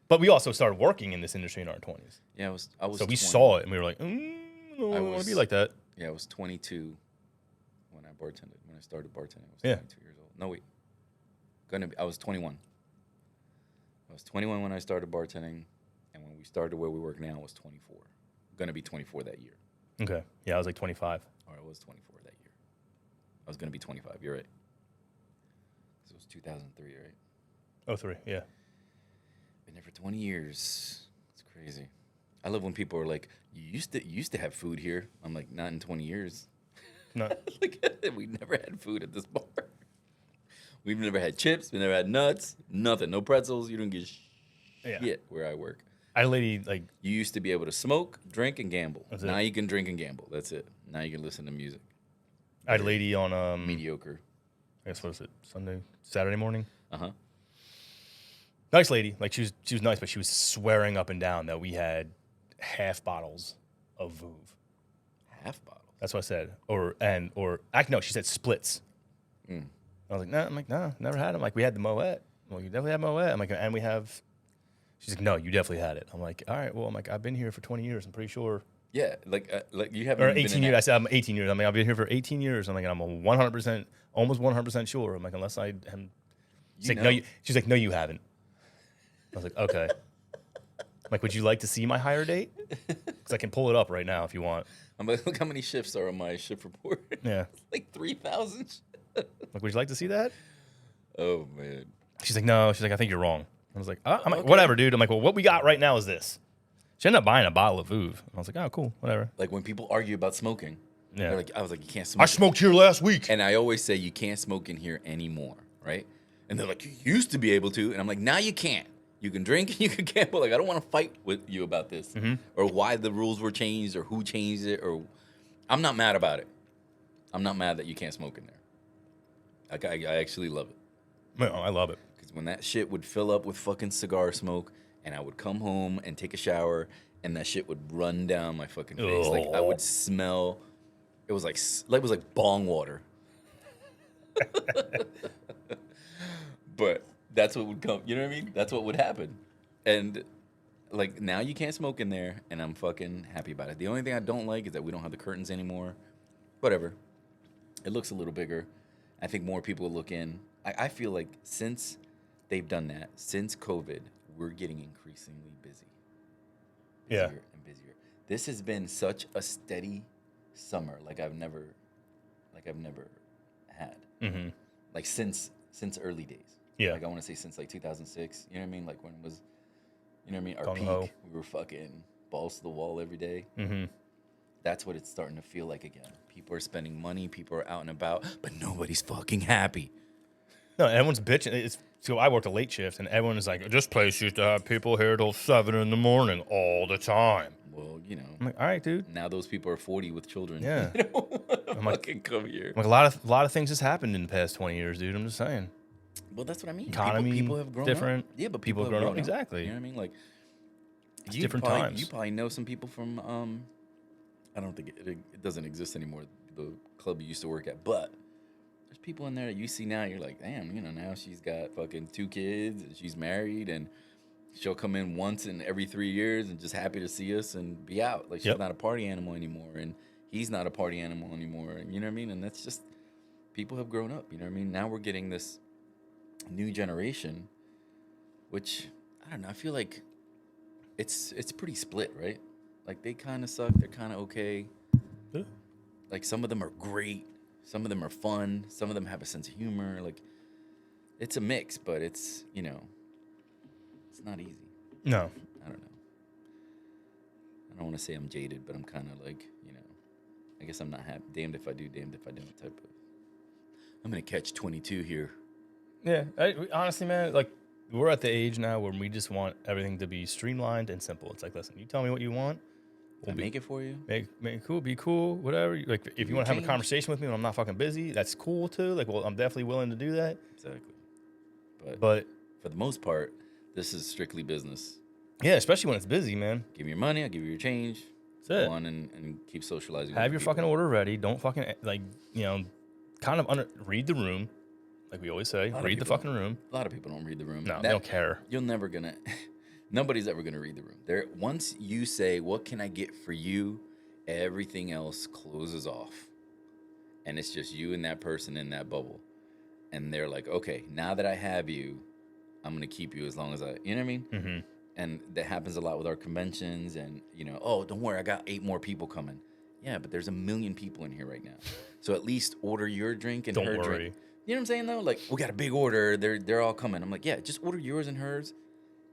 But we also started working in this industry in our 20s. Yeah, I was. So we 20. saw it and we were like, I don't want to be like that. Yeah, I was 22 when I bartended. When I started bartending, I was Yeah. 22 years old. No, wait. I was 21. I was 21 when I started bartending, and when we started where we work now, I was 24. Gonna be 24 that year. Okay. Yeah, I was like 25. Or I was 24 that year. I was gonna be 25. You're right. 'Cause it was 2003, right? Oh, 3. Yeah. Been there for 20 years. It's crazy. I love when people are like, you used to have food here. I'm like, not in 20 years. No. Like, we never had food at this bar. We've never had chips. We never had nuts. Nothing. No pretzels. You don't get shit where I work. I had a lady like. You used to be able to smoke, drink, and gamble. That's Now it. you can drink and gamble. That's it. Now you can listen to music. I had a lady on Mediocre. I guess what is it? Saturday morning. Uh-huh. Nice lady. Like she was nice, but she was swearing up and down that we had half bottles of Vouv. Half bottles. That's what I said. No, she said splits. I was like, nah. I'm like, nah, never had them. Like we had the Moet. Well, you definitely had Moet. I'm like, and we have. She's like, no, you definitely had it. I'm like, all right. Well, I'm like, I've been here for 20 years. I'm pretty sure. Yeah, like you haven't. Or been 18 in years. that- I said I'm 18 years. I mean, I've been here for 18 years. I'm like, I'm 100%, almost 100% sure. I'm like, unless I am. She's like, know. no. She's like, no, you haven't. I was like, okay. I'm like, would you like to see my hire date? Because I can pull it up right now if you want. I'm like, look how many shifts are on my shift report. Yeah. Like 3,000. Like, would you like to see that? Oh man. She's like, no. She's like, I think you're wrong. I was like, I'm like, Okay. whatever, dude. I'm like, well, what we got right now is this. She ended up buying a bottle of Vouv. I was like, oh, cool, whatever. Like when people argue about smoking, Yeah. they're like, I was like, you can't smoke. I smoked here last week. And I always say you can't smoke in here anymore, right? And they're like, you used to be able to, and I'm like, now you can't. You can drink, you can gamble. Like, I don't want to fight with you about this or why the rules were changed or who changed it. Or I'm not mad about it. I'm not mad that you can't smoke in there. I actually love it. No, I love it. Because when that shit would fill up with fucking cigar smoke and I would come home and take a shower and that shit would run down my fucking face. Like, I would smell, it was like bong water. But that's what would come, you know what I mean? That's what would happen. And like, now you can't smoke in there and I'm fucking happy about it. The only thing I don't like is that we don't have the curtains anymore. Whatever. It looks a little bigger. I think more people will look in. I feel like since they've done that, since COVID, we're getting increasingly busy. Yeah. Busier and busier. This has been such a steady summer like I've never had. Mm-hmm. Like since early days. Yeah. Like I want to say since like 2006. You know what I mean? Like when it was, you know what I mean? Our Gung-ho. peak. We were fucking balls to the wall every day. Mm-hmm. That's what it's starting to feel like again. People are spending money. People are out and about, but nobody's fucking happy. No, everyone's bitching. So I worked a late shift, and everyone is like, "This place used to have people here till 7 a.m. all the time." Well, you know. I'm like, "All right, dude." Now those people are 40 with children. Yeah. You know, I'm like, fucking come here. a lot of things has happened in the past 20 years, dude. I'm just saying. Well, that's what I mean. Economy, people have grown different. up. Yeah, but People people have grown up. up. Exactly. You know what I mean? Like, It's different times. You probably know some people from, I don't think it doesn't exist anymore, the club you used to work at, but there's people in there that you see now, you're like, damn, you know, now she's got fucking 2 kids, and she's married, and she'll come in once in every 3 years and just happy to see us and be out. Like, she's not a party animal anymore, and he's not a party animal anymore, and you know what I mean? And that's just, people have grown up, you know what I mean? Now we're getting this new generation, which, I don't know, I feel like it's pretty split, right? Like, they kind of suck, they're kind of okay. Yeah. Like, some of them are great, some of them are fun, some of them have a sense of humor. Like, it's a mix, but it's, you know, it's not easy. No. I don't know. I don't want to say I'm jaded, but I'm kind of like, you know, I guess I'm not happy. Damned if I do, damned if I don't type of. I'm going to catch 22 here. Yeah. Honestly, man, like, we're at the age now where we just want everything to be streamlined and simple. It's like, listen, you tell me what you want. We'll make it for you. Make it cool, be cool, whatever. Like, if you want to have a change. conversation with me when I'm not fucking busy, that's cool too. Like, well, I'm definitely willing to do that. Exactly. But for the most part, this is strictly business. yeah, especially when it's busy, man. Give me your money, I'll give you your change. That's it. Go on and keep socializing. Have with your people. fucking order ready. Don't fucking, like, you know, kind of read the room. Like we always say, read the fucking room. A lot of people don't read the room. No, they don't care. You're never gonna. Nobody's ever gonna read the room. There. Once you say, "What can I get for you?" everything else closes off, and it's just you and that person in that bubble. And they're like, "Okay, now that I have you, I'm gonna keep you as long as I." You know what I mean? Mm-hmm. And that happens a lot with our conventions. And you know, oh, don't worry, I got 8 more people coming. Yeah, but there's 1 million people in here right now. So at least order your drink and Don't her worry. drink. You know what I'm saying though? Like, we got a big order. They're all coming. I'm like, yeah, just order yours and hers,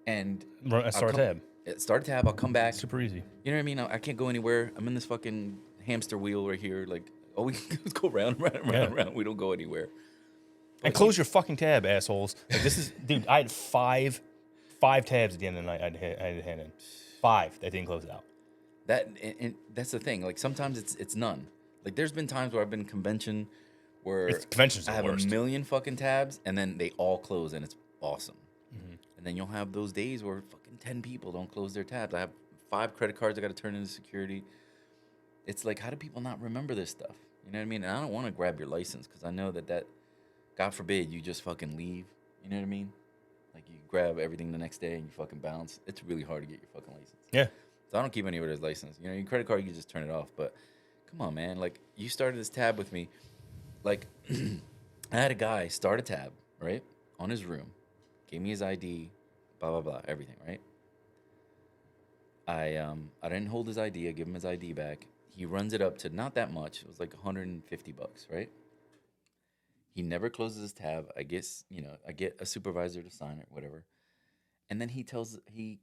and Start a tab. Start a tab. I'll come back. Super easy. You know what I mean? I can't go anywhere. I'm in this fucking hamster wheel right here. Like, all we can do is go round. We don't go anywhere. And close your fucking tab, assholes. Like, this is, dude. I had five tabs at the end of the night. I had to hand in 5 that didn't close out. That and that's the thing. Like, sometimes it's none. Like, there's been times where I've been in convention where Convention's the I have worst. 1 million fucking tabs, and then they all close, and it's awesome. Mm-hmm. And then you'll have those days where fucking 10 people don't close their tabs. I have 5 credit cards I got to turn into security. It's like, how do people not remember this stuff? You know what I mean? And I don't want to grab your license because I know that, God forbid, you just fucking leave. You know what I mean? Like, you grab everything the next day and you fucking bounce. It's really hard to get your fucking license. Yeah. So I don't keep anybody's license. You know, your credit card, you can just turn it off. But come on, man. Like, you started this tab with me. Like, I had a guy start a tab, right, on his room. Gave me his ID, blah, blah, blah, everything, right? I didn't hold his ID. I give him his ID back. He runs it up to not that much. It was like $150, right? He never closes his tab. I guess, you know, I get a supervisor to sign it, whatever. And then he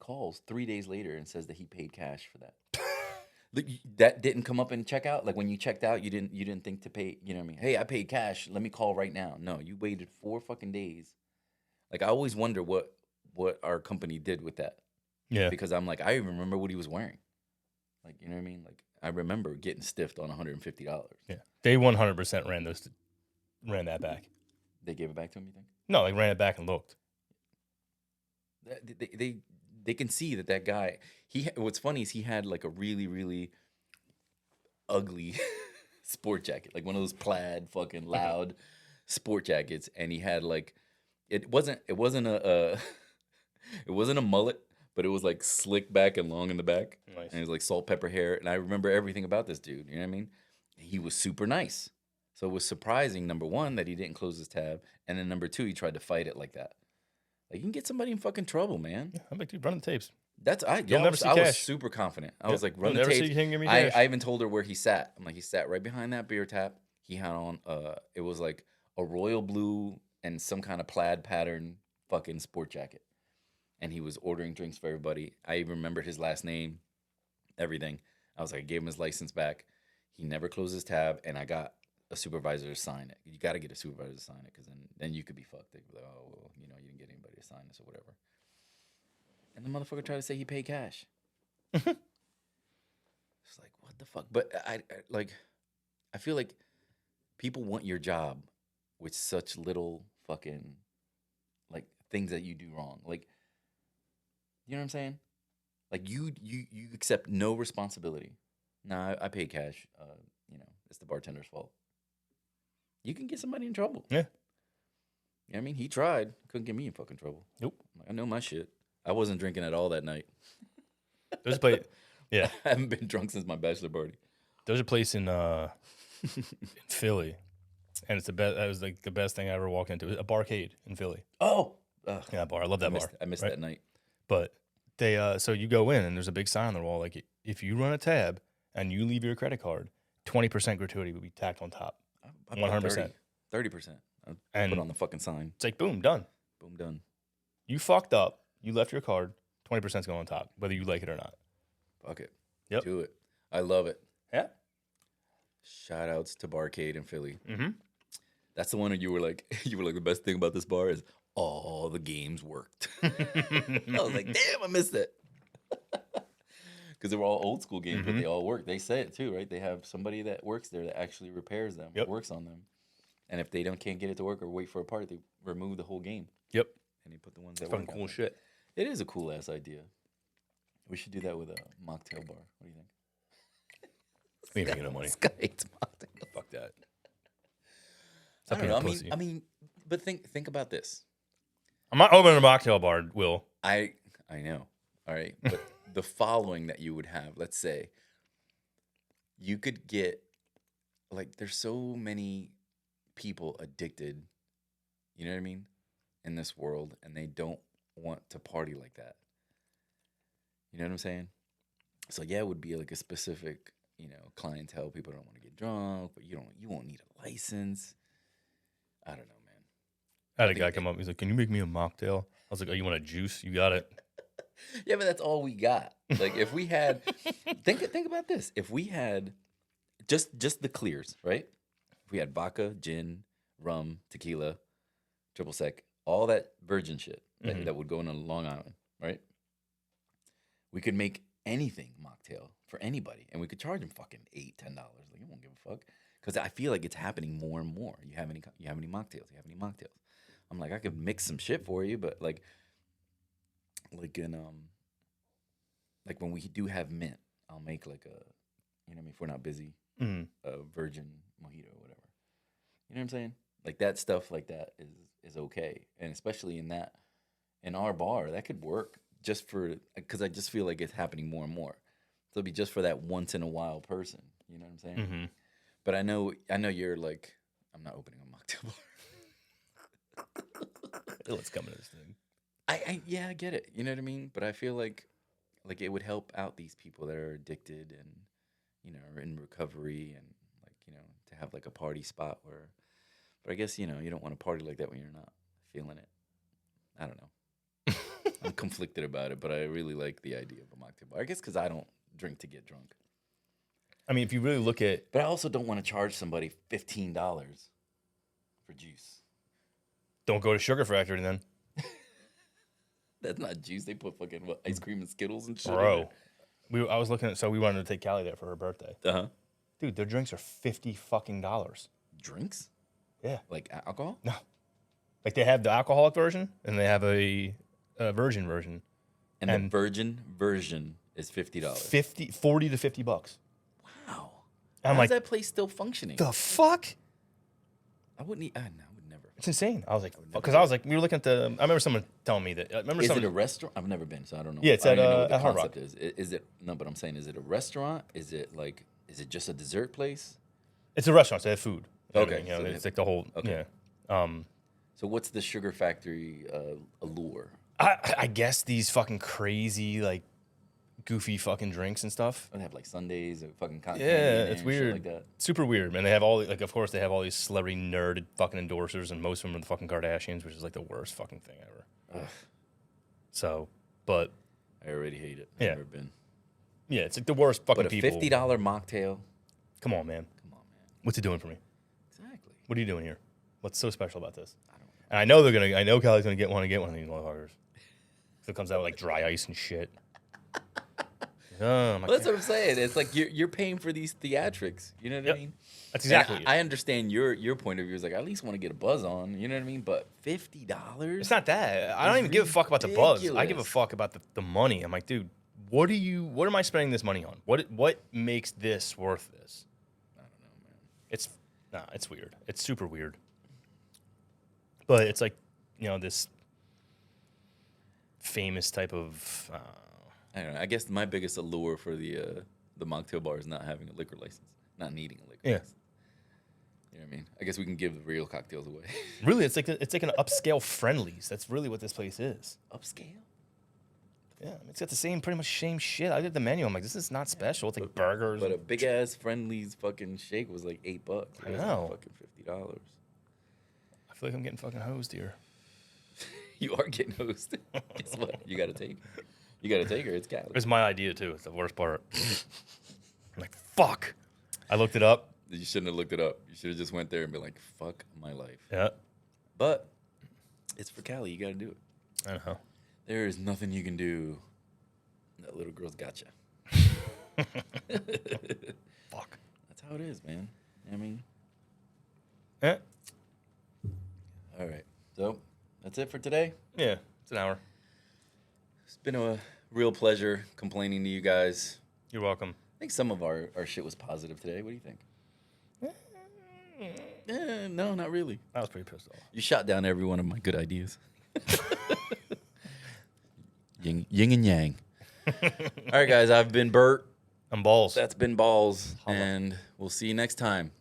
calls 3 days later and says that he paid cash for that. That didn't come up in checkout. Like, when you checked out, you didn't think to pay. You know what I mean? Hey, I paid cash. Let me call right now. No, you waited 4 fucking days. Like, I always wonder what what our company did with that. Yeah. Because I'm like, I even remember what he was wearing. Like, you know what I mean? Like, I remember getting stiffed on $150. Yeah. They 100% ran that back. They gave it back to him, you think? No, they ran it back and looked. They can see that guy, what's funny is he had like a really, really ugly sport jacket, like one of those plaid fucking loud sport jackets. And he had like, it wasn't a it wasn't a mullet, but it was like slick back and long in the back. Nice. And it was like salt pepper hair. And I remember everything about this dude. You know what I mean? He was super nice. So it was surprising, number one, that he didn't close his tab. And then number two, he tried to fight it like that. Like, you can get somebody in fucking trouble, man. Yeah, I'm like, dude, run the tapes. I was super confident. I was like, run the tapes. I even told her where he sat. I'm like, he sat right behind that beer tap. He had on, it was like a royal blue and some kind of plaid pattern fucking sport jacket. And he was ordering drinks for everybody. I even remembered his last name, everything. I was like, I gave him his license back. He never closed his tab, and I got a supervisor to sign it. You got to get a supervisor to sign it, because then you could be fucked. They'd be like, oh, well, you didn't get anybody to sign this or whatever. And the motherfucker tried to say he paid cash. It's like, what the fuck? But I feel like people want your job with such little fucking, like, things that you do wrong. Like, you know what I'm saying? Like, you accept no responsibility. Nah, I paid cash. It's the bartender's fault. You can get somebody in trouble. Yeah. You know what I mean? He tried. Couldn't get me in fucking trouble. Nope. I know my shit. I wasn't drinking at all that night. There's a place. Yeah. I haven't been drunk since my bachelor party. There's a place in Philly, and it's the best. That was like the best thing I ever walked into. A barcade in Philly. Oh. Yeah, bar. I love that bar. I missed that night. But they so you go in and there's a big sign on the wall like, if you run a tab and you leave your credit card, 20% gratuity will be tacked on top. 100%. 30%. And put on the fucking sign. It's like, boom, done. Boom, done. You fucked up. You left your card. 20% is going on top, whether you like it or not. Fuck it. Yep. Do it. I love it. Yeah. Shout outs to Barcade in Philly. Mm-hmm. That's the one where you were like, the best thing about this bar is all the games worked. I was like, damn, I missed it. Because they were all old school games, but they all work. They say it too, right? They have somebody that works there that actually repairs them, works on them. And if they can't get it to work or wait for a part, they remove the whole game. Yep. And they put the ones that work. Cool shit. It is a cool ass idea. We should do that with a mocktail bar. What do you think? We ain't making no money. Scott hates mocktail. Fuck that. I don't know. I mean, but think about this. I'm not opening a mocktail bar, Will. I know. All right, but the following that you would have, let's say, you could get, like, there's so many people addicted, you know what I mean, in this world, and they don't want to party like that. You know what I'm saying? So yeah, it would be like a specific, clientele. People don't want to get drunk, but you won't need a license. I don't know, man. I had a guy come up. He's like, "Can you make me a mocktail?" I was like, "Oh, you want a juice? You got it." Yeah, but that's all we got. Like, if we had, think about this. If we had just the clears, right? If we had vodka, gin, rum, tequila, triple sec, all that virgin shit that would go in a Long Island, right? We could make anything mocktail for anybody, and we could charge them fucking $8, $10. Like, you won't give a fuck, because I feel like it's happening more and more. You have any mocktails? You have any mocktails? I'm like, I could mix some shit for you, but like when we do have mint, I'll make like a, if we're not busy, a virgin mojito or whatever. You know what I'm saying? Like, that stuff like that is okay, and especially in our bar, that could work because I just feel like it's happening more and more. So it'll be just for that once in a while person. You know what I'm saying? Mm-hmm. But I know you're like, I'm not opening a mocktail bar. Let's come to this thing. I get it. You know what I mean? But I feel like it would help out these people that are addicted and, are in recovery, and to have like a party spot where, but I guess, you don't want to party like that when you're not feeling it. I don't know. I'm conflicted about it, but I really like the idea of a mocktail bar. I guess because I don't drink to get drunk. I mean, if you really look at... But I also don't want to charge somebody $15 for juice. Don't go to Sugar Factory then. That's not juice. They put fucking what, ice cream and Skittles and shit. Bro, I was looking at. So we wanted to take Callie there for her birthday. Uh-huh. Dude, their drinks are $50 fucking. Drinks? Yeah. Like alcohol? No. Like they have the alcoholic version and they have a virgin version. And the virgin version is $50. $40 to $50. Wow. I'm How's like, that place still functioning? the fuck? I wouldn't eat. I would never. It's insane. I was like, because I was like, we were looking at the. I remember someone telling me that. Is it a restaurant? I've never been, so I don't know. Yeah, it's I don't even know what the at Hard Rock. concept is it? No, but I'm saying, is it a restaurant? Is it just a dessert place? It's a restaurant. So they have food. Okay, You know, so it's like the whole. okay. Yeah. So what's the Sugar Factory allure? I guess these fucking crazy like goofy fucking drinks and stuff. They have like Sundays or fucking cotton Yeah, candy in it's there and shit weird. like that. Super weird, man. They have all like, of course, they have all these celebrity nerd fucking endorsers, and most of them are the fucking Kardashians, which is like the worst fucking thing ever. Ugh. So, but I already hate it. I've Yeah. never been. yeah, it's like the worst fucking But a people. $50 mocktail. Come on, man. Come on, man. What's it doing for me? Exactly. What are you doing here? What's so special about this? I don't know. And I know they're gonna. I know Callie's gonna get one of these motherfuckers. So it comes out with like dry ice and shit. Oh my Well, that's God. what I'm saying. It's like you're paying for these theatrics. You know what Yep. I mean? That's And exactly. I understand your point of view. Is like I at least want to get a buzz on. You know what I mean? But $50. It's not that. I don't even give a fuck about the buzz. I give a ridiculous. fuck about the money. I'm like, dude, what am I spending this money on? What makes this worth this? I don't know, man. It's weird. It's super weird. But it's like, this famous type of I don't know. I guess my biggest allure for the mocktail bar is not having a liquor license, not needing a liquor license. You know what I mean? I guess we can give the real cocktails away. really it's like an upscale Friendlies. That's really what this place is. Upscale? Yeah, it's got the pretty much same shit. I did the menu. I'm like, this is not special. It's like burgers. But a big ass Friendly's fucking shake was like $8. I It was know. like fucking $50. I feel like I'm getting fucking hosed here. You are getting hosted. Guess what? You gotta take. You gotta take her. It's Cali. It was my idea too. It's the worst part. I'm like, fuck. I looked it up. You shouldn't have looked it up. You should have just went there and been like, "Fuck my life." Yeah. But it's for Cali. You gotta do it. I know. There is nothing you can do. That little girl's got you. Fuck. That's how it is, man. I mean, Yeah. all right. So that's it for today. Yeah. It's an hour. It's been a real pleasure complaining to you guys. You're welcome. I think some of our shit was positive today. What do you think? No, not really. I was pretty pissed off. You shot down every one of my good ideas. Yin and yang. All right, guys. I've been Bert. I'm balls. That's been Balls. Holla. And we'll see you next time.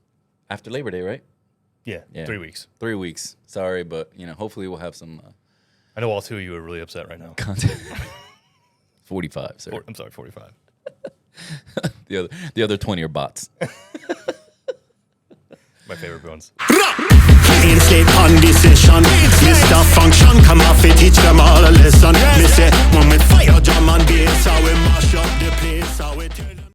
After Labor Day, right? Yeah. 3 weeks. 3 weeks. Sorry, but, hopefully we'll have some I know all two of you are really upset right now. content. 45, sir. I'm sorry, 45. The other 20 are bots. My favorite ones. Instant on decision. Mr. Function, come off it, teach them all a lesson. Me say, when we fire drum and bass, how we mash up.